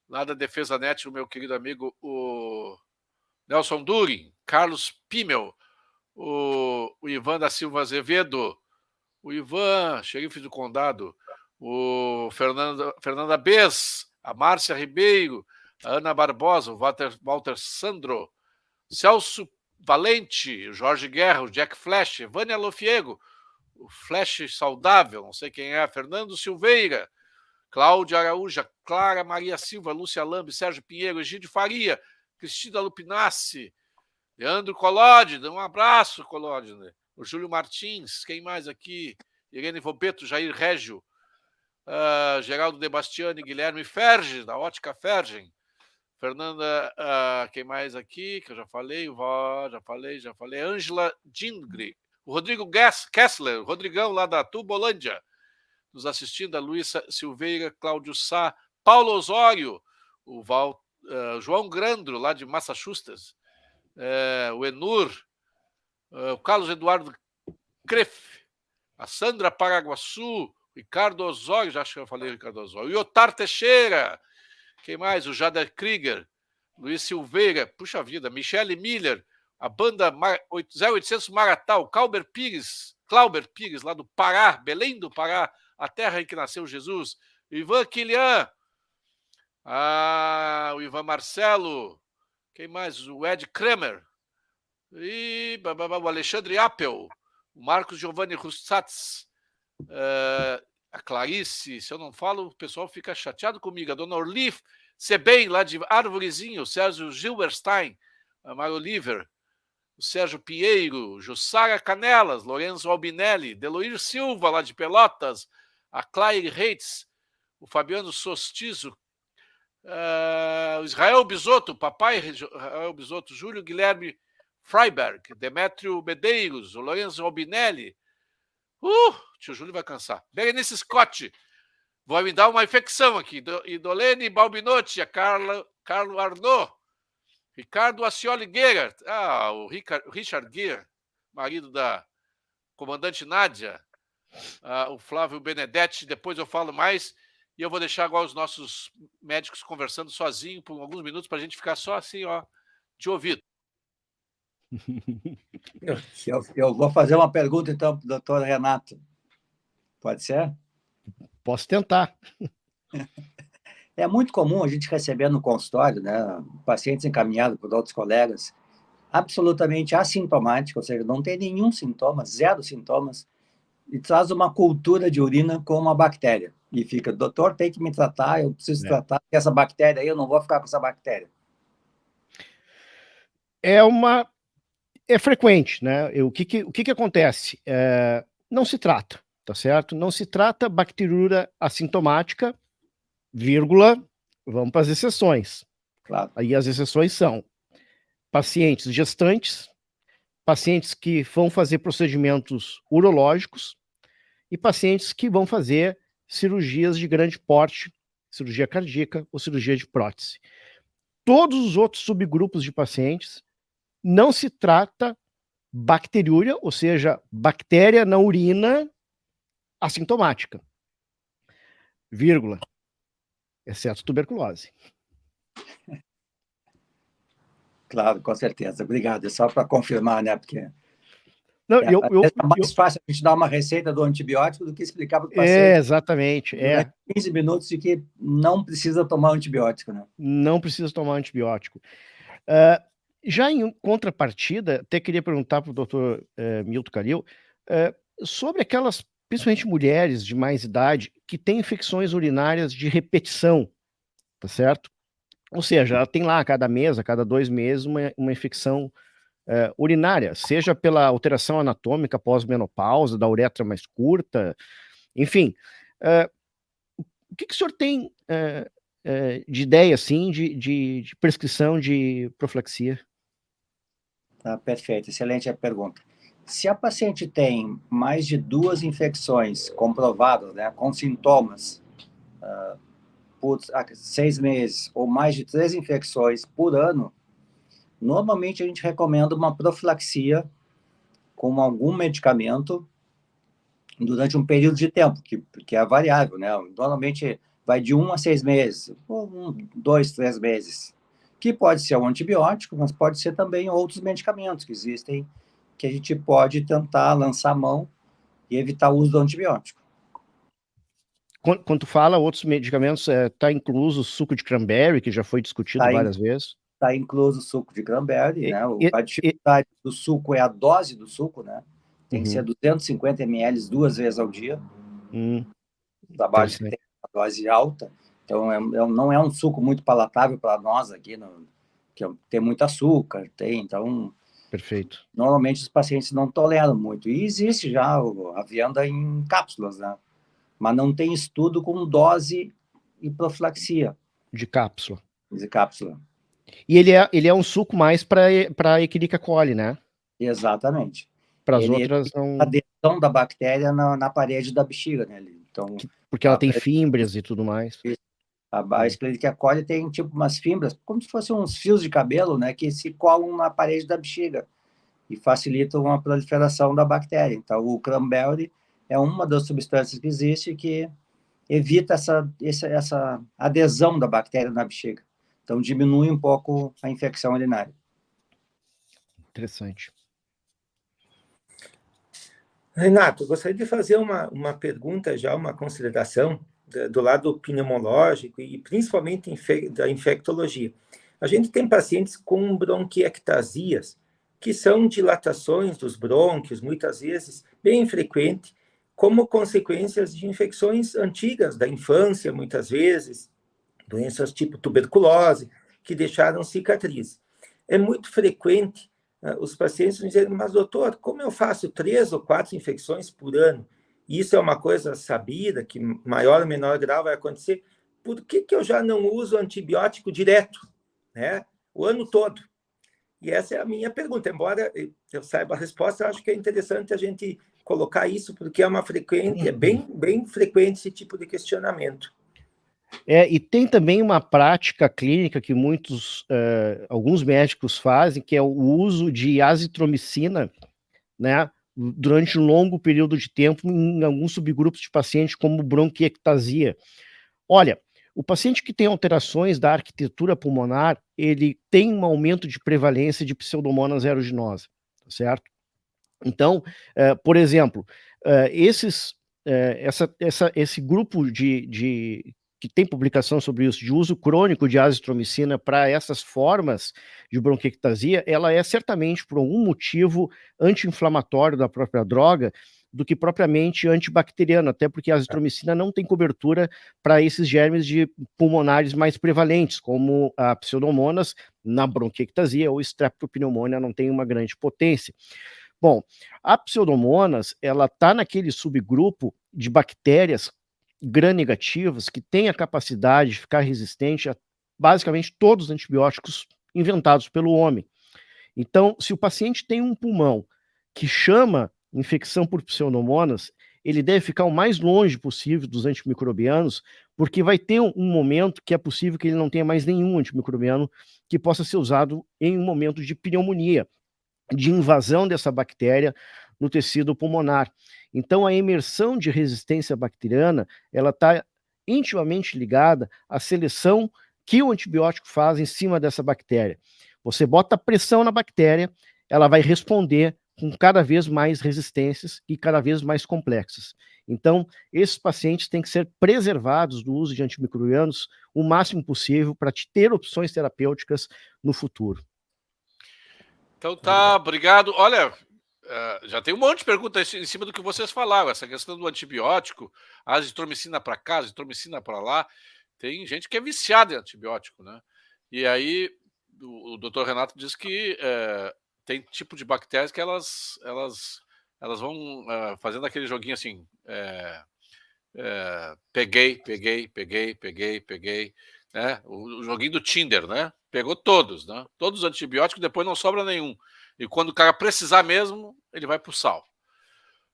Lá da Defesa Net, o meu querido amigo, o Nelson Durin, Carlos Pimmel, o Ivan da Silva Azevedo, o Ivan, xerife do condado, o Fernanda Bez, a Márcia Ribeiro, a Ana Barbosa, o Walter Sandro, Celso Valente, o Jorge Guerra, o Jack Flash, Vânia Lofiego, o Flash Saudável, não sei quem é, Fernando Silveira, Cláudia Araújo, Clara Maria Silva, Lúcia Lambe, Sérgio Pinheiro, Egídio Faria, Cristina Lupinassi, Leandro Collodi, um abraço, Collodi, o Júlio Martins, quem mais aqui? Irene Vompeto, Jair Régio, Geraldo De Bastiani, Guilherme Ferge, da Ótica Fergen, Fernanda, quem mais aqui, que eu já falei, já falei, Ângela Dingri, o Rodrigo Kessler, o Rodrigão lá da Tubolândia, nos assistindo, a Luísa Silveira, Cláudio Sá, Paulo Osório, o João Grandro, lá de Massachusetts, o Enur, o Carlos Eduardo Creff, a Sandra Paraguaçu, Ricardo Osório, já acho que eu falei Ricardo Osório, o Otar Teixeira, quem mais? O Jader Krieger, Luiz Silveira, puxa vida, Michele Miller, a banda 0800 Maratá, o Clauber Pires, lá do Pará, Belém do Pará, a terra em que nasceu Jesus, o Ivan Kilian, o Ivan Marcelo, quem mais? O Ed Kremer, e o Alexandre Appel, o Marcos Giovanni Russatz, a Clarice, se eu não falo, o pessoal fica chateado comigo, a dona Orlif Sebem, lá de Arvorezinho, o Sérgio Gilberstein, a Mário Oliver, o Sérgio Pinheiro, Jussara Canelas, Lourenço Albinelli, Deloir Silva, lá de Pelotas, a Claire Reitz, o Fabiano Sostizo, o Israel Bisotto, papai Israel Bisotto, Júlio Guilherme Freiberg, Demétrio Medeiros, o Lourenço Albinelli, tio Júlio vai cansar, Berenice Scott, vai me dar uma infecção aqui, Idolene Balbinotti, a Carlo Arnaud, Ricardo Ascioli Guerra, o Richard Guerra, marido da comandante Nádia, o Flávio Benedetti, depois eu falo mais, e eu vou deixar agora os nossos médicos conversando sozinho por alguns minutos para a gente ficar só assim, de ouvido. Eu vou fazer uma pergunta, então, para o doutor Renato. Pode ser? Posso tentar. É muito comum a gente receber no consultório, né, pacientes encaminhados por outros colegas, absolutamente assintomáticos, ou seja, não tem nenhum sintoma, 0 sintomas, e traz uma cultura de urina com uma bactéria. E fica, doutor, tem que me tratar, eu preciso tratar essa bactéria aí, eu não vou ficar com essa bactéria. É frequente, né? O que acontece? Não se trata, tá certo? Não se trata bacteriúria assintomática, vírgula, vamos para as exceções. Claro. Aí as exceções são pacientes gestantes, pacientes que vão fazer procedimentos urológicos e pacientes que vão fazer cirurgias de grande porte, cirurgia cardíaca ou cirurgia de prótese. Todos os outros subgrupos de pacientes não se trata bacteriúria, ou seja, bactéria na urina assintomática, vírgula, exceto tuberculose. Claro, com certeza. Obrigado. É só para confirmar, né? Porque não, é mais fácil a gente dar uma receita do antibiótico do que explicar para o paciente. Exatamente. 15 minutos de que não precisa tomar antibiótico, né? Não precisa tomar antibiótico. Já em contrapartida, até queria perguntar para o doutor Milton Calil sobre aquelas, principalmente mulheres de mais idade, que têm infecções urinárias de repetição, tá certo? Ou seja, ela tem lá a cada mês, a cada 2 meses, uma infecção urinária, seja pela alteração anatômica pós-menopausa, da uretra mais curta, enfim. O que o senhor tem de ideia, assim, de prescrição de profilaxia? Perfeito, excelente a pergunta. Se a paciente tem mais de 2 infecções comprovadas, né, com sintomas, por 6 meses, ou mais de 3 infecções por ano, normalmente a gente recomenda uma profilaxia com algum medicamento durante um período de tempo, que é variável, né? Normalmente vai de 1 a 6 meses, ou 2, 3 meses, que pode ser um antibiótico, mas pode ser também outros medicamentos que existem, que a gente pode tentar lançar a mão e evitar o uso do antibiótico. Quando tu fala outros medicamentos, está incluso o suco de cranberry, que já foi discutido várias vezes? Está incluso o suco de cranberry, né? A dificuldade do suco é a dose do suco, né? Tem que ser 250 ml 2 vezes ao dia. Trabalho que tem uma dose alta. Então, não é um suco muito palatável para nós aqui, que tem muito açúcar, então Perfeito. Normalmente os pacientes não toleram muito. E existe já a venda em cápsulas, né? Mas não tem estudo com dose e profilaxia De cápsula. de cápsula. E ele é um suco mais para Escherichia coli, né? Exatamente. Para as Ele outras a não. adesão da bactéria na parede da bexiga, né? Então, Porque ela a, tem fímbrias e tudo mais. a Escherichia coli tem tipo umas fibras, como se fossem uns fios de cabelo, né? Que se colam na parede da bexiga e facilitam a proliferação da bactéria. Então, o cranberry é uma das substâncias que existe que evita essa adesão da bactéria na bexiga. Então, diminui um pouco a infecção urinária. Interessante. Renato, eu gostaria de fazer uma pergunta, já uma consideração do lado pneumológico e principalmente da infectologia. A gente tem pacientes com bronquiectasias, que são dilatações dos brônquios, muitas vezes bem frequente, como consequências de infecções antigas da infância, muitas vezes, doenças tipo tuberculose, que deixaram cicatriz. É muito frequente os pacientes dizem, mas doutor, como eu faço 3 ou 4 infecções por ano? Isso é uma coisa sabida, que maior ou menor grau vai acontecer. Por que eu já não uso antibiótico direto, né? O ano todo? E essa é a minha pergunta. Embora eu saiba a resposta, eu acho que é interessante a gente colocar isso, porque é bem frequente esse tipo de questionamento. E tem também uma prática clínica que alguns médicos fazem, que é o uso de azitromicina, né, durante um longo período de tempo em alguns subgrupos de pacientes como bronquiectasia. Olha, o paciente que tem alterações da arquitetura pulmonar, ele tem um aumento de prevalência de Pseudomonas aeruginosa, certo? Então, por exemplo, esse grupo que tem publicação sobre isso, de uso crônico de azitromicina para essas formas de bronquiectasia, ela é certamente por algum motivo anti-inflamatório da própria droga, do que propriamente antibacteriano, até porque a azitromicina não tem cobertura para esses germes pulmonares mais prevalentes, como a Pseudomonas na bronquiectasia ou Streptopneumonia não tem uma grande potência. Bom, a Pseudomonas, ela está naquele subgrupo de bactérias gram-negativas que tem a capacidade de ficar resistente a basicamente todos os antibióticos inventados pelo homem. Então, se o paciente tem um pulmão que chama infecção por Pseudomonas, ele deve ficar o mais longe possível dos antimicrobianos, porque vai ter um momento que é possível que ele não tenha mais nenhum antimicrobiano que possa ser usado em um momento de pneumonia, de invasão dessa bactéria no tecido pulmonar. Então, a imersão de resistência bacteriana, ela está intimamente ligada à seleção que o antibiótico faz em cima dessa bactéria. Você bota pressão na bactéria, ela vai responder com cada vez mais resistências e cada vez mais complexas. Então, esses pacientes têm que ser preservados do uso de antimicrobianos o máximo possível para ter opções terapêuticas no futuro. Então tá, obrigado. Olha, já tem um monte de perguntas em cima do que vocês falaram. Essa questão do antibiótico, azitromicina para cá, azitromicina para lá. Tem gente que é viciada em antibiótico, né? E aí o doutor Renato diz que tem tipo de bactérias que elas vão fazendo aquele joguinho assim, peguei, né? O joguinho do Tinder, né? Pegou todos, né? Todos os antibióticos, depois não sobra nenhum. E quando o cara precisar mesmo, ele vai pro sal.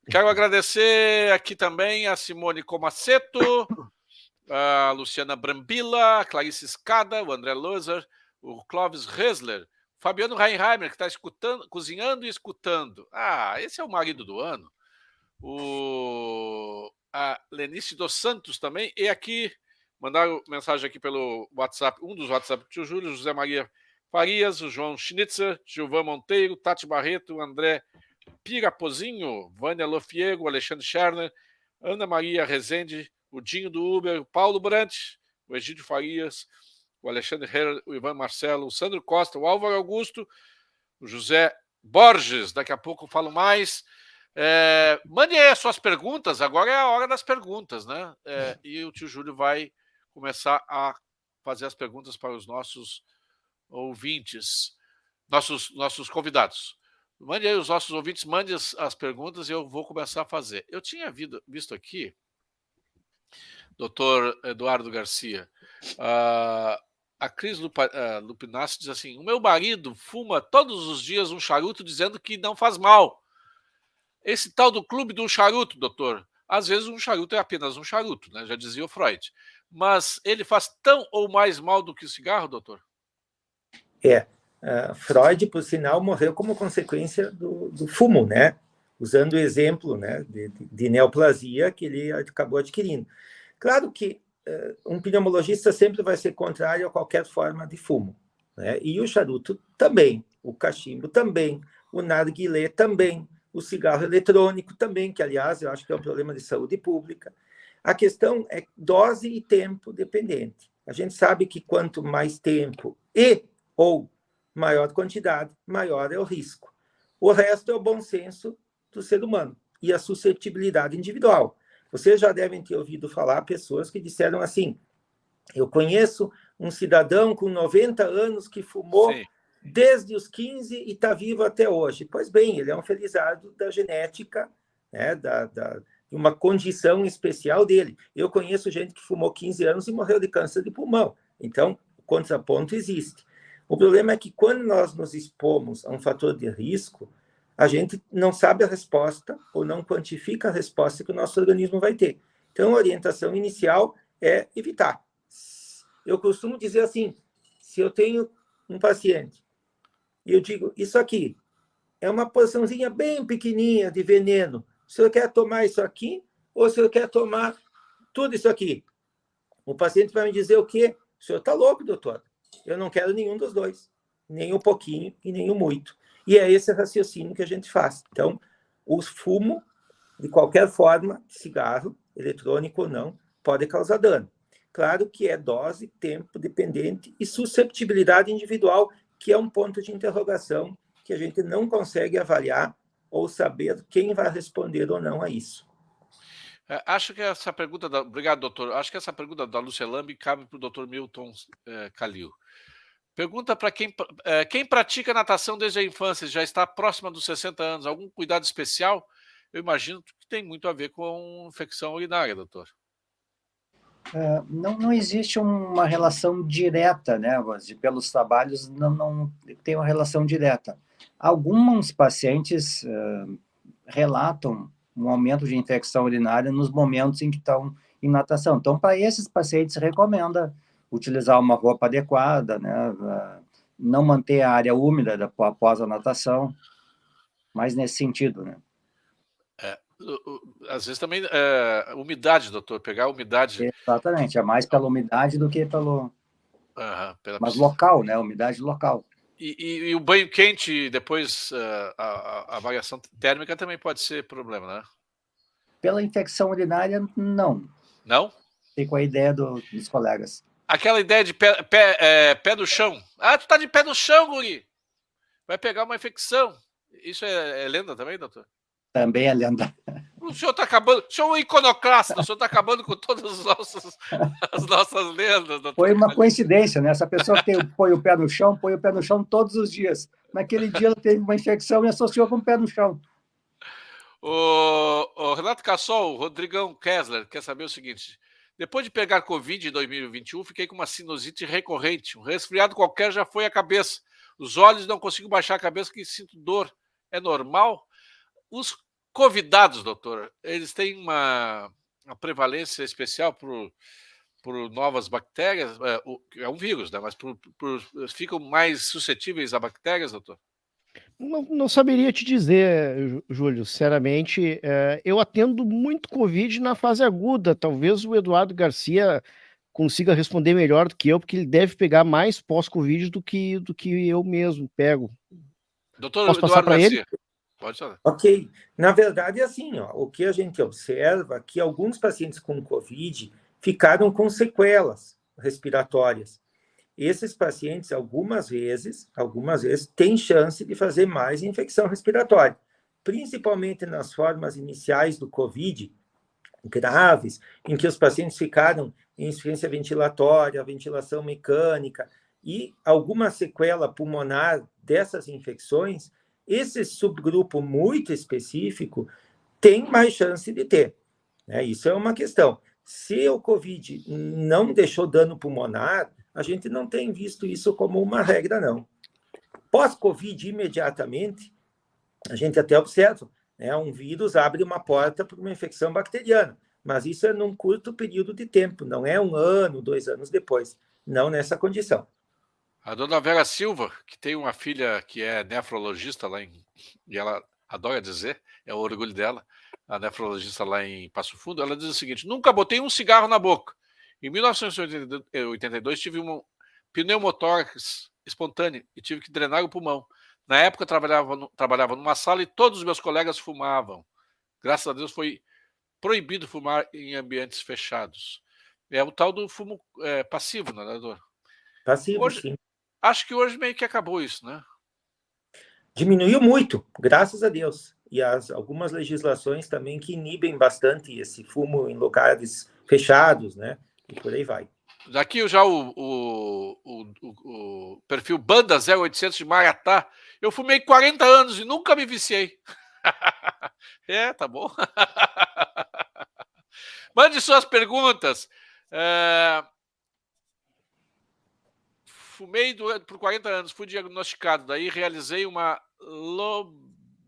Quero agradecer aqui também a Simone Comaceto, a Luciana Brambila, a Clarice Escada, o André Loser, o Clóvis Hesler, Fabiano Reinheimer, que está escutando, cozinhando e escutando. Ah, esse é o marido do ano. A Lenice dos Santos também. E aqui, mandaram mensagem aqui pelo WhatsApp, um dos WhatsApp do tio Júlio, José Maria Farias, o João Schnitzer, Gilvan Monteiro, Tati Barreto, André Pirapozinho, Vânia Lofiego, Alexandre Scherner, Ana Maria Rezende, o Dinho do Uber, o Paulo Brandt, o Egídio Farias, o Alexandre Herrer, o Ivan Marcelo, o Sandro Costa, o Álvaro Augusto, o José Borges, daqui a pouco eu falo mais. Mande aí as suas perguntas, agora é a hora das perguntas, né? E o tio Júlio vai começar a fazer as perguntas para os nossos ouvintes, nossos convidados. Mande aí, os nossos ouvintes, mande as perguntas e eu vou começar a fazer. Eu tinha visto aqui, doutor Eduardo Garcia, a Cris Lupinassi diz assim: o meu marido fuma todos os dias um charuto dizendo que não faz mal. Esse tal do clube do charuto, doutor, às vezes um charuto é apenas um charuto, né? Já dizia o Freud. Mas ele faz tão ou mais mal do que o cigarro, doutor? Freud, por sinal, morreu como consequência do fumo, né? Usando o exemplo, né, de neoplasia que ele acabou adquirindo. Claro que um pneumologista sempre vai ser contrário a qualquer forma de fumo, né? E o charuto também, o cachimbo também, o narguilé também, o cigarro eletrônico também, que, aliás, eu acho que é um problema de saúde pública. A questão é dose e tempo dependente. A gente sabe que quanto mais tempo ou maior quantidade, maior é o risco. O resto é o bom senso do ser humano e a suscetibilidade individual. Vocês já devem ter ouvido falar pessoas que disseram assim: eu conheço um cidadão com 90 anos que fumou Sim. desde os 15 e está vivo até hoje. Pois bem, ele é um felizardo da genética, né, de uma condição especial dele. Eu conheço gente que fumou 15 anos e morreu de câncer de pulmão. Então, o contraponto existe. O problema é que quando nós nos expomos a um fator de risco, a gente não sabe a resposta ou não quantifica a resposta que o nosso organismo vai ter. Então, a orientação inicial é evitar. Eu costumo dizer assim, se eu tenho um paciente e eu digo, isso aqui é uma porçãozinha bem pequenininha de veneno, o senhor quer tomar isso aqui ou o senhor quer tomar tudo isso aqui? O paciente vai me dizer o quê? O senhor está louco, doutor? Eu não quero nenhum dos dois, nem um pouquinho e nem um muito. E é esse raciocínio que a gente faz. Então, o fumo, de qualquer forma, cigarro, eletrônico ou não, pode causar dano. Claro que é dose, tempo dependente e susceptibilidade individual, que é um ponto de interrogação que a gente não consegue avaliar ou saber quem vai responder ou não a isso. Acho que essa pergunta... Obrigado, doutor. Acho que essa pergunta da Lúcia Lambi cabe para o doutor Milton Calil. Pergunta para quem pratica natação desde a infância, já está próxima dos 60 anos, algum cuidado especial? Eu imagino que tem muito a ver com infecção urinária, doutor. Não existe uma relação direta, né? Pelos trabalhos não tem uma relação direta. Alguns pacientes relatam um aumento de infecção urinária nos momentos em que estão em natação. Então, para esses pacientes, recomenda utilizar uma roupa adequada, né? Não manter a área úmida após a natação, mas nesse sentido, né? Às vezes também umidade, doutor, pegar a umidade. Exatamente, é mais pela umidade do que pelo... Mas local, né? Umidade local. E o banho quente, depois a variação térmica também pode ser problema, né? Pela infecção urinária, não. Não? Fico com a ideia dos colegas. Aquela ideia de pé no chão. Ah, tu tá de pé no chão, guri. Vai pegar uma infecção. Isso é lenda também, doutor? Também é lenda. O senhor está acabando... O senhor é um iconoclasta, o senhor está acabando com todas as nossas lendas, doutor. Foi uma coincidência, né? Essa pessoa que põe o pé no chão todos os dias. Naquele dia ela teve uma infecção e associou com o pé no chão. O Renato Cassol, o Rodrigão Kessler, quer saber o seguinte: depois de pegar Covid em 2021, fiquei com uma sinusite recorrente. Um resfriado qualquer já foi a cabeça. Os olhos não consigo baixar a cabeça que sinto dor. É normal? Os convidados, doutor, eles têm uma prevalência especial por novas bactérias? É um vírus, né? Mas ficam mais suscetíveis a bactérias, doutor? Não saberia te dizer, Júlio, sinceramente. Eu atendo muito Covid na fase aguda. Talvez o Eduardo Garcia consiga responder melhor do que eu, porque ele deve pegar mais pós-Covid do que eu mesmo pego. Doutor Posso passar para ele? Pode falar. Ok. Na verdade, é assim, o que a gente observa é que alguns pacientes com Covid ficaram com sequelas respiratórias. Esses pacientes, algumas vezes, têm chance de fazer mais infecção respiratória, principalmente nas formas iniciais do Covid, graves, em que os pacientes ficaram em insuficiência ventilatória, ventilação mecânica, e alguma sequela pulmonar dessas infecções Esse subgrupo muito específico tem mais chance de ter, né? Isso é uma questão. Se o COVID não deixou dano pulmonar, a gente não tem visto isso como uma regra, não. Pós-COVID, imediatamente, a gente até observa, né? Um vírus abre uma porta para uma infecção bacteriana, mas isso é num curto período de tempo, não é 1 ano, 2 anos depois, não nessa condição. A dona Vera Silva, que tem uma filha que é nefrologista e ela adora dizer, é o orgulho dela, a nefrologista lá em Passo Fundo, ela diz o seguinte: nunca botei um cigarro na boca. Em 1982 tive uma pneumotórax espontânea e tive que drenar o pulmão. Na época trabalhava numa sala e todos os meus colegas fumavam. Graças a Deus foi proibido fumar em ambientes fechados. É o tal do fumo passivo, né, doutor? Passivo, Hoje, sim. acho que hoje meio que acabou isso, né? Diminuiu muito, graças a Deus. E algumas legislações também que inibem bastante esse fumo em lugares fechados, né? E por aí vai. Daqui já o perfil Banda 0800 de Maratá. Eu fumei 40 anos e nunca me viciei. Tá bom. Mande suas perguntas. Fumei por 40 anos, fui diagnosticado, daí realizei uma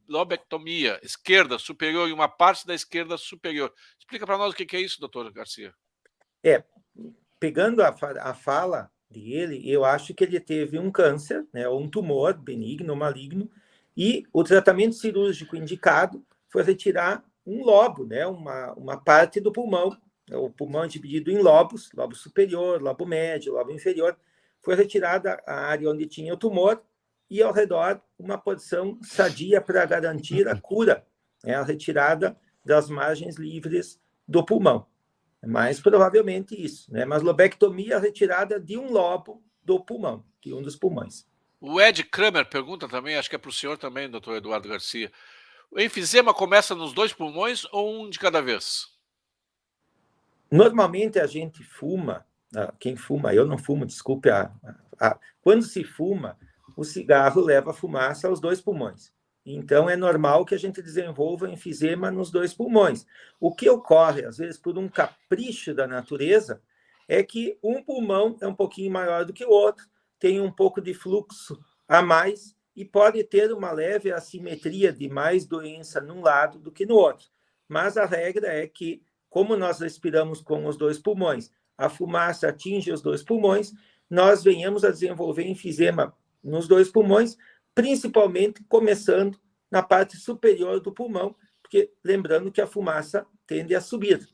lobectomia esquerda superior e uma parte da esquerda superior. Explica para nós o que é isso, doutor Garcia. Pegando a fala dele, eu acho que ele teve um câncer, né, um tumor benigno ou maligno, e o tratamento cirúrgico indicado foi retirar um lobo, né, uma parte do pulmão. O pulmão é dividido em lobos, lobo superior, lobo médio, lobo inferior. Foi retirada a área onde tinha o tumor e, ao redor, uma posição sadia para garantir a cura, né, a retirada das margens livres do pulmão. Mais provavelmente isso, né? Mas lobectomia é a retirada de um lobo do pulmão, de um dos pulmões. O Ed Kramer pergunta também, acho que é para o senhor também, doutor Eduardo Garcia. O enfisema começa nos 2 pulmões ou um de cada vez? Normalmente a gente fuma, quem fuma, eu não fumo, desculpe, quando se fuma, o cigarro leva a fumaça aos 2 pulmões. Então, é normal que a gente desenvolva enfisema nos 2 pulmões. O que ocorre, às vezes, por um capricho da natureza, é que um pulmão é um pouquinho maior do que o outro, tem um pouco de fluxo a mais e pode ter uma leve assimetria de mais doença num lado do que no outro. Mas a regra é que, como nós respiramos com os 2 pulmões, a fumaça atinge os 2 pulmões, nós venhamos a desenvolver enfisema nos 2 pulmões, principalmente começando na parte superior do pulmão, porque lembrando que a fumaça tende a subir.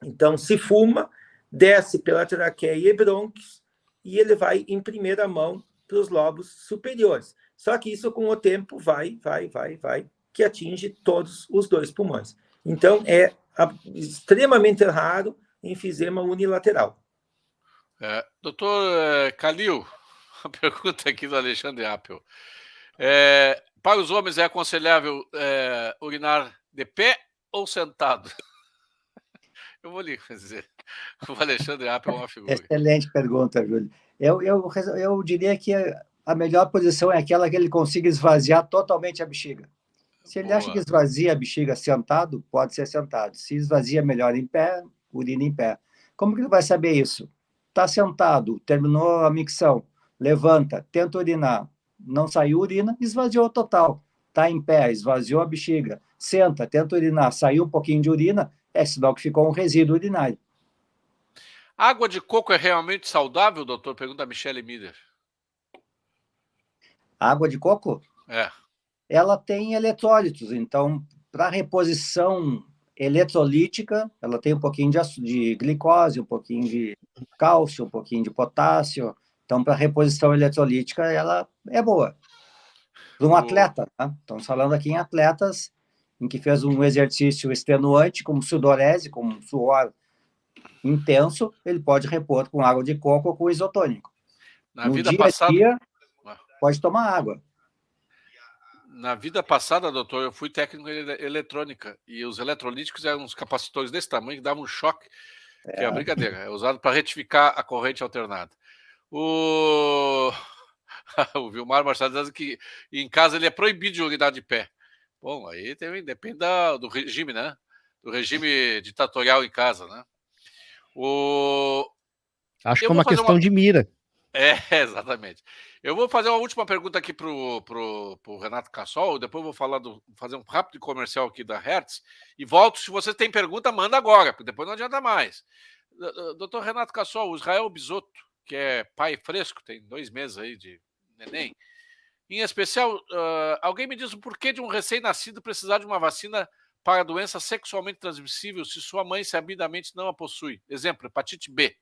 Então, se fuma, desce pela traqueia e brônquios, e ele vai em primeira mão para os lobos superiores. Só que isso, com o tempo, vai, que atinge todos os 2 pulmões. Então, é extremamente raro enfisema unilateral. Doutor Calil, a pergunta aqui do Alexandre Appel. Para os homens é aconselhável urinar de pé ou sentado? Eu vou lhe dizer. O Alexandre Appel é uma figura. Excelente pergunta, Júlio. Eu diria que a melhor posição é aquela que ele consiga esvaziar totalmente a bexiga. Se ele acha que esvazia a bexiga sentado, pode ser sentado. Se esvazia melhor em pé, urina em pé. Como que ele vai saber isso? Está sentado, terminou a micção, levanta, tenta urinar, não saiu urina, esvaziou total. Está em pé, esvaziou a bexiga, senta, tenta urinar, saiu um pouquinho de urina, é sinal que ficou um resíduo urinário. Água de coco é realmente saudável, doutor? Pergunta a Michele Mider. Água de coco? Ela tem eletrólitos, então, para reposição eletrolítica, ela tem um pouquinho de glicose, um pouquinho de cálcio, um pouquinho de potássio. Então, para reposição eletrolítica, ela é boa. Para um atleta, tá? Estamos falando aqui em atletas em que fez um exercício extenuante, como sudorese, como suor intenso, ele pode repor com água de coco ou com isotônico. No dia a dia, pode tomar água. Na vida passada, doutor, eu fui técnico em eletrônica e os eletrolíticos eram uns capacitores desse tamanho que davam um choque, que é a brincadeira, é usado para retificar a corrente alternada. O Vilmar Machado dizendo que em casa ele é proibido de urinar de pé. Bom, aí depende do regime, né? Do regime ditatorial em casa, né? Acho que é uma questão de mira. Exatamente. Eu vou fazer uma última pergunta aqui pro Renato Cassol, depois eu vou fazer um rápido comercial aqui da Hertz e volto. Se você tem pergunta, manda agora, porque depois não adianta mais. Doutor Renato Cassol, o Israel Bisotto, que é pai fresco, tem 2 meses aí de neném, em especial, alguém me diz o porquê de um recém-nascido precisar de uma vacina para doença sexualmente transmissível se sua mãe sabidamente não a possui? Exemplo, hepatite B.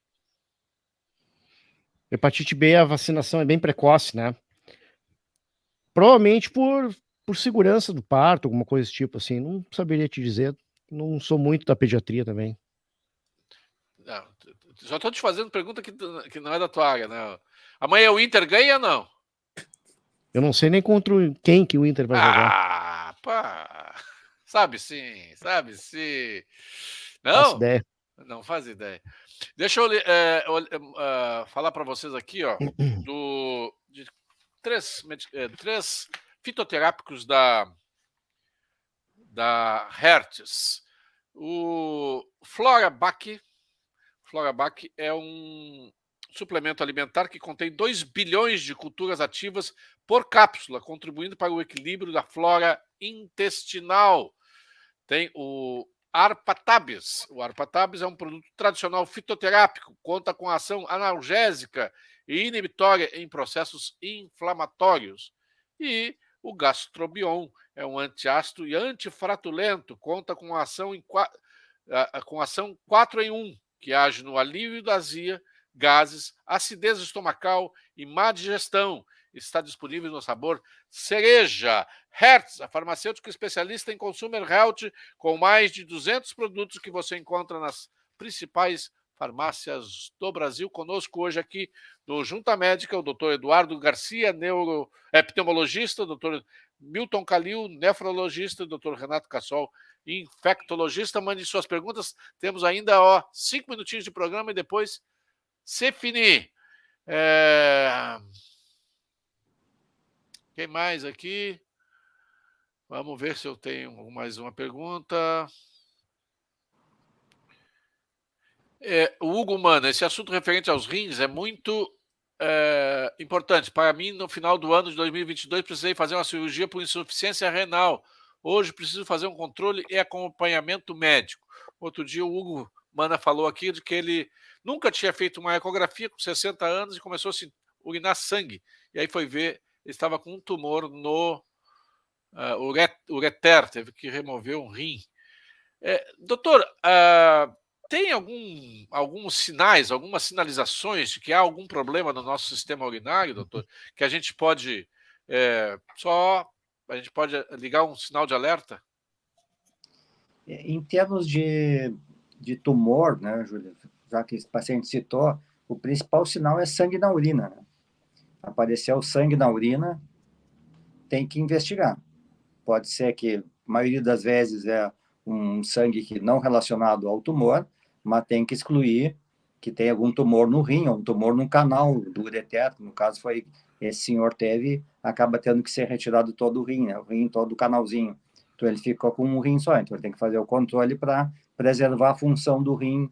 Hepatite B, a vacinação é bem precoce, né? Provavelmente por segurança do parto, alguma coisa desse tipo, assim. Não saberia te dizer. Não sou muito da pediatria também. Não, só estou te fazendo pergunta que não é da tua área, né? Amanhã o Inter ganha ou não? Eu não sei nem contra quem que o Inter vai jogar. Ah, pá. Sabe sim, sabe sim. Faço Não? ideia. Não faz ideia. Deixa eu falar para vocês aqui, ó, de três fitoterápicos da Hertz. O Florabac é um suplemento alimentar que contém 2 bilhões de culturas ativas por cápsula, contribuindo para o equilíbrio da flora intestinal. Tem o Arpatabis. O Arpatabis é um produto tradicional fitoterápico, conta com ação analgésica e inibitória em processos inflamatórios. E o Gastrobion é um antiácido e antifratulento, conta com ação 4 em 1, que age no alívio da azia, gases, acidez estomacal e má digestão. Está disponível no sabor cereja. Hertz, a farmacêutica especialista em Consumer Health, com mais de 200 produtos que você encontra nas principais farmácias do Brasil. Conosco hoje aqui no Junta Médica, o doutor Eduardo Garcia, epidemiologista, o doutor Milton Calil, nefrologista, o doutor Renato Cassol, infectologista. Mande suas perguntas. Temos ainda 5 minutinhos de programa e depois se finir. Quem mais aqui? Vamos ver se eu tenho mais uma pergunta. O Hugo Mano, esse assunto referente aos rins é muito importante. Para mim, no final do ano de 2022, precisei fazer uma cirurgia por insuficiência renal. Hoje, preciso fazer um controle e acompanhamento médico. Outro dia, o Hugo Mana falou aqui de que ele nunca tinha feito uma ecografia com 60 anos e começou a se urinar sangue. E aí foi ver, ele estava com um tumor no ureter, teve que remover um rim. Doutor, tem alguns sinais, algumas sinalizações de que há algum problema no nosso sistema urinário, doutor, que a gente pode ligar um sinal de alerta? Em termos de tumor, né, Júlio, já que esse paciente citou, o principal sinal é sangue na urina, né? Apareceu sangue na urina, tem que investigar. Pode ser que, a maioria das vezes, é um sangue que não relacionado ao tumor, mas tem que excluir que tem algum tumor no rim, ou um tumor no canal do ureter. No caso, esse senhor acaba tendo que ser retirado todo o rim, né? O rim, todo o canalzinho. Então, ele ficou com um rim só. Então, ele tem que fazer o controle para preservar a função do rim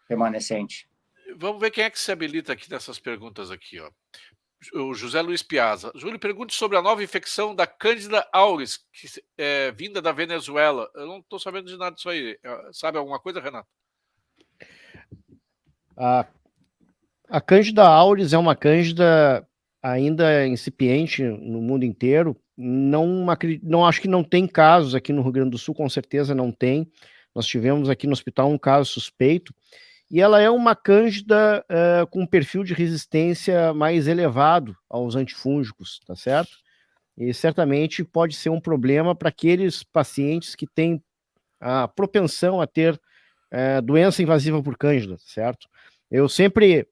remanescente. Vamos ver quem é que se habilita aqui nessas perguntas aqui, ó. O José Luiz Piazza. Júlio, pergunte sobre a nova infecção da Cândida auris, que é vinda da Venezuela. Eu não estou sabendo de nada disso aí. Sabe alguma coisa, Renato? A Cândida auris é uma cândida ainda incipiente no mundo inteiro. Não acho que não tem casos aqui no Rio Grande do Sul, com certeza não tem. Nós tivemos aqui no hospital um caso suspeito. E ela é uma cândida com um perfil de resistência mais elevado aos antifúngicos, tá certo? E certamente pode ser um problema para aqueles pacientes que têm a propensão a ter doença invasiva por cândida, certo? Eu sempre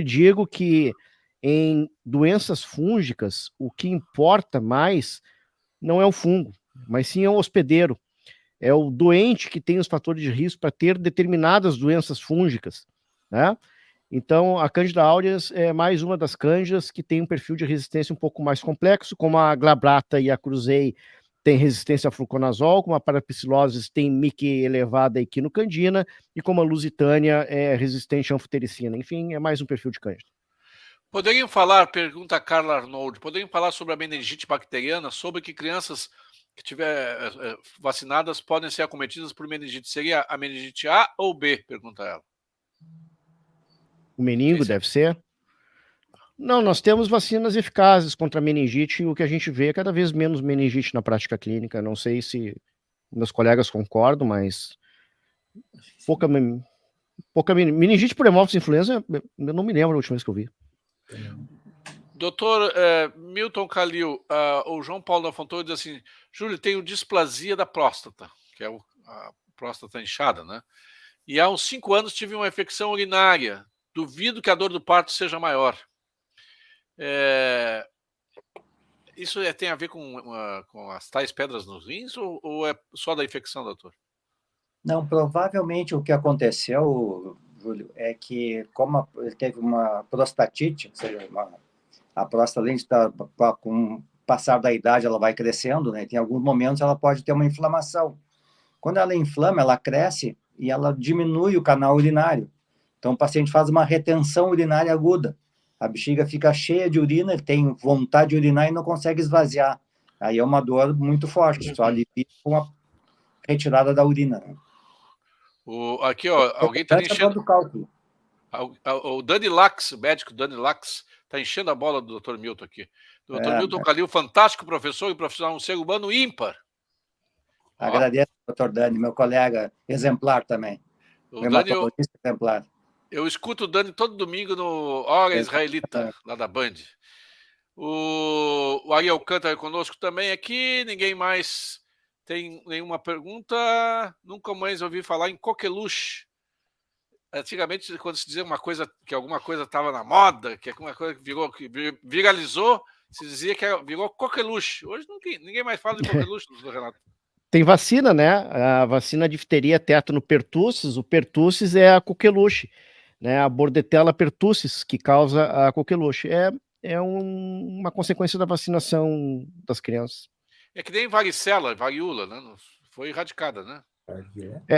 digo que em doenças fúngicas, o que importa mais não é o fungo, mas sim é o hospedeiro. É o doente que tem os fatores de risco para ter determinadas doenças fúngicas, né? Então, a Cândida aureus é mais uma das cândidas que tem um perfil de resistência um pouco mais complexo, como a glabrata e a cruzei tem resistência a fluconazol, como a parapsilose tem MIC elevada a equinocandina, e como a lusitânia é resistente à anfotericina. Enfim, é mais um perfil de cândida. Poderiam falar, pergunta a Carla Arnold, poderiam falar sobre a meningite bacteriana, sobre que crianças que tiver vacinadas podem ser acometidas por meningite? Seria a meningite A ou B? Pergunta ela. O meningo deve ser? Não, nós temos vacinas eficazes contra a meningite, e o que a gente vê é cada vez menos meningite na prática clínica. Não sei se meus colegas concordam, mas pouca meningite por hemófilos influenza, eu não me lembro a última vez que eu vi. Doutor Milton Calil, o João Paulo da Fontoura diz assim, Júlio, tenho displasia da próstata, que é a próstata inchada, né? E há uns 5 anos tive uma infecção urinária. Duvido que a dor do parto seja maior. Isso tem a ver com as tais pedras nos rins ou é só da infecção, doutor? Não, provavelmente o que aconteceu, Júlio, é que como ele teve uma prostatite, ou seja, a próstata, além de estar com o passar da idade, ela vai crescendo, né? Tem alguns momentos ela pode ter uma inflamação. Quando ela inflama, ela cresce e ela diminui o canal urinário. Então, o paciente faz uma retenção urinária aguda. A bexiga fica cheia de urina, ele tem vontade de urinar e não consegue esvaziar. Aí é uma dor muito forte, só alivia com a retirada da urina. Aqui, ó, alguém está enchendo... cálculo. O Dani Lax, o médico Dani Lax, está enchendo a bola do Dr. Milton aqui. Dr. Milton Calil, fantástico professor e profissional, um ser humano ímpar. Agradeço, doutor Dani, meu colega exemplar também. O Dani, exemplar. Eu escuto o Dani todo domingo no Hora Israelita, lá da Band. O Ari Alcântara conosco também aqui, ninguém mais tem nenhuma pergunta. Nunca mais ouvi falar em coqueluche. Antigamente, quando se dizia que alguma coisa estava na moda, que alguma coisa que viralizou, se dizia que virou coqueluche. Hoje ninguém mais fala de coqueluche, doutor Renato. Tem vacina, né? A vacina difteria, tétano, pertussis. O pertussis é a coqueluche, né? A Bordetella pertussis, que causa a coqueluche. É uma consequência da vacinação das crianças. É que nem varicela, varíola, né? Foi erradicada, né?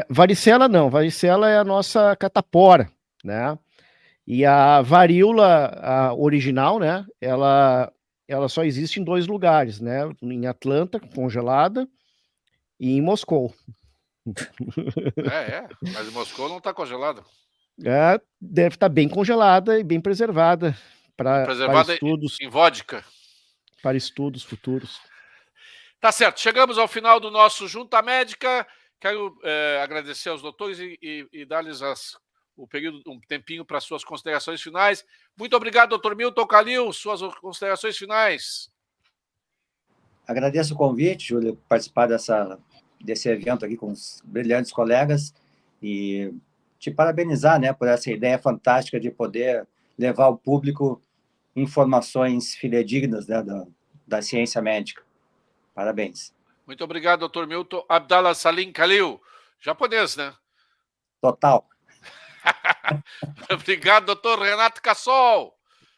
Varicela não, varicela é a nossa catapora, né? E a varíola a original, né? Ela só existe em 2 lugares, né? Em Atlanta, congelada, e em Moscou. Mas em Moscou não está congelada. Deve estar bem congelada e bem preservada para estudos. Em vodka. Para estudos futuros. Tá certo, chegamos ao final do nosso Junta Médica. Quero agradecer aos doutores e dar-lhes um tempinho para suas considerações finais. Muito obrigado, doutor Milton Calil, suas considerações finais. Agradeço o convite, Júlio, participar desse evento aqui com os brilhantes colegas e te parabenizar, né, por essa ideia fantástica de poder levar ao público informações fidedignas, né, da ciência médica. Parabéns. Muito obrigado, doutor Milton Abdallah Salim Calil. Japonês, né? Total. Obrigado, doutor Renato Cassol.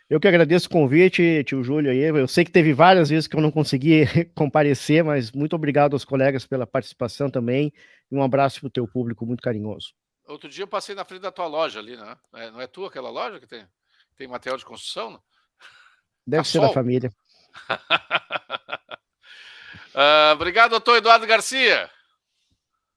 Eu que agradeço o convite, tio Júlio. Eu sei que teve várias vezes que eu não consegui comparecer, mas muito obrigado aos colegas pela participação também. E um abraço para o teu público muito carinhoso. Outro dia eu passei na frente da tua loja ali, né? Não é tua aquela loja que tem material de construção? Né? Deve ser da família. Obrigado, doutor Eduardo Garcia.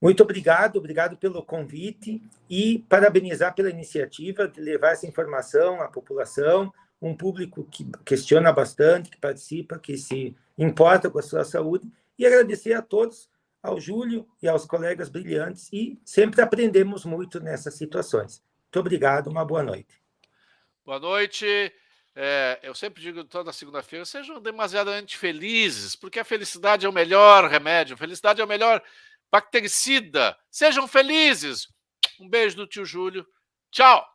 Muito obrigado pelo convite e parabenizar pela iniciativa de levar essa informação à população, um público que questiona bastante, que participa, que se importa com a sua saúde, e agradecer a todos, ao Júlio e aos colegas brilhantes, e sempre aprendemos muito nessas situações. Muito obrigado, uma boa noite. Boa noite. Eu sempre digo toda segunda-feira, sejam demasiadamente felizes, porque a felicidade é o melhor remédio, a felicidade é o melhor bactericida. Sejam felizes. Um beijo do tio Júlio. Tchau.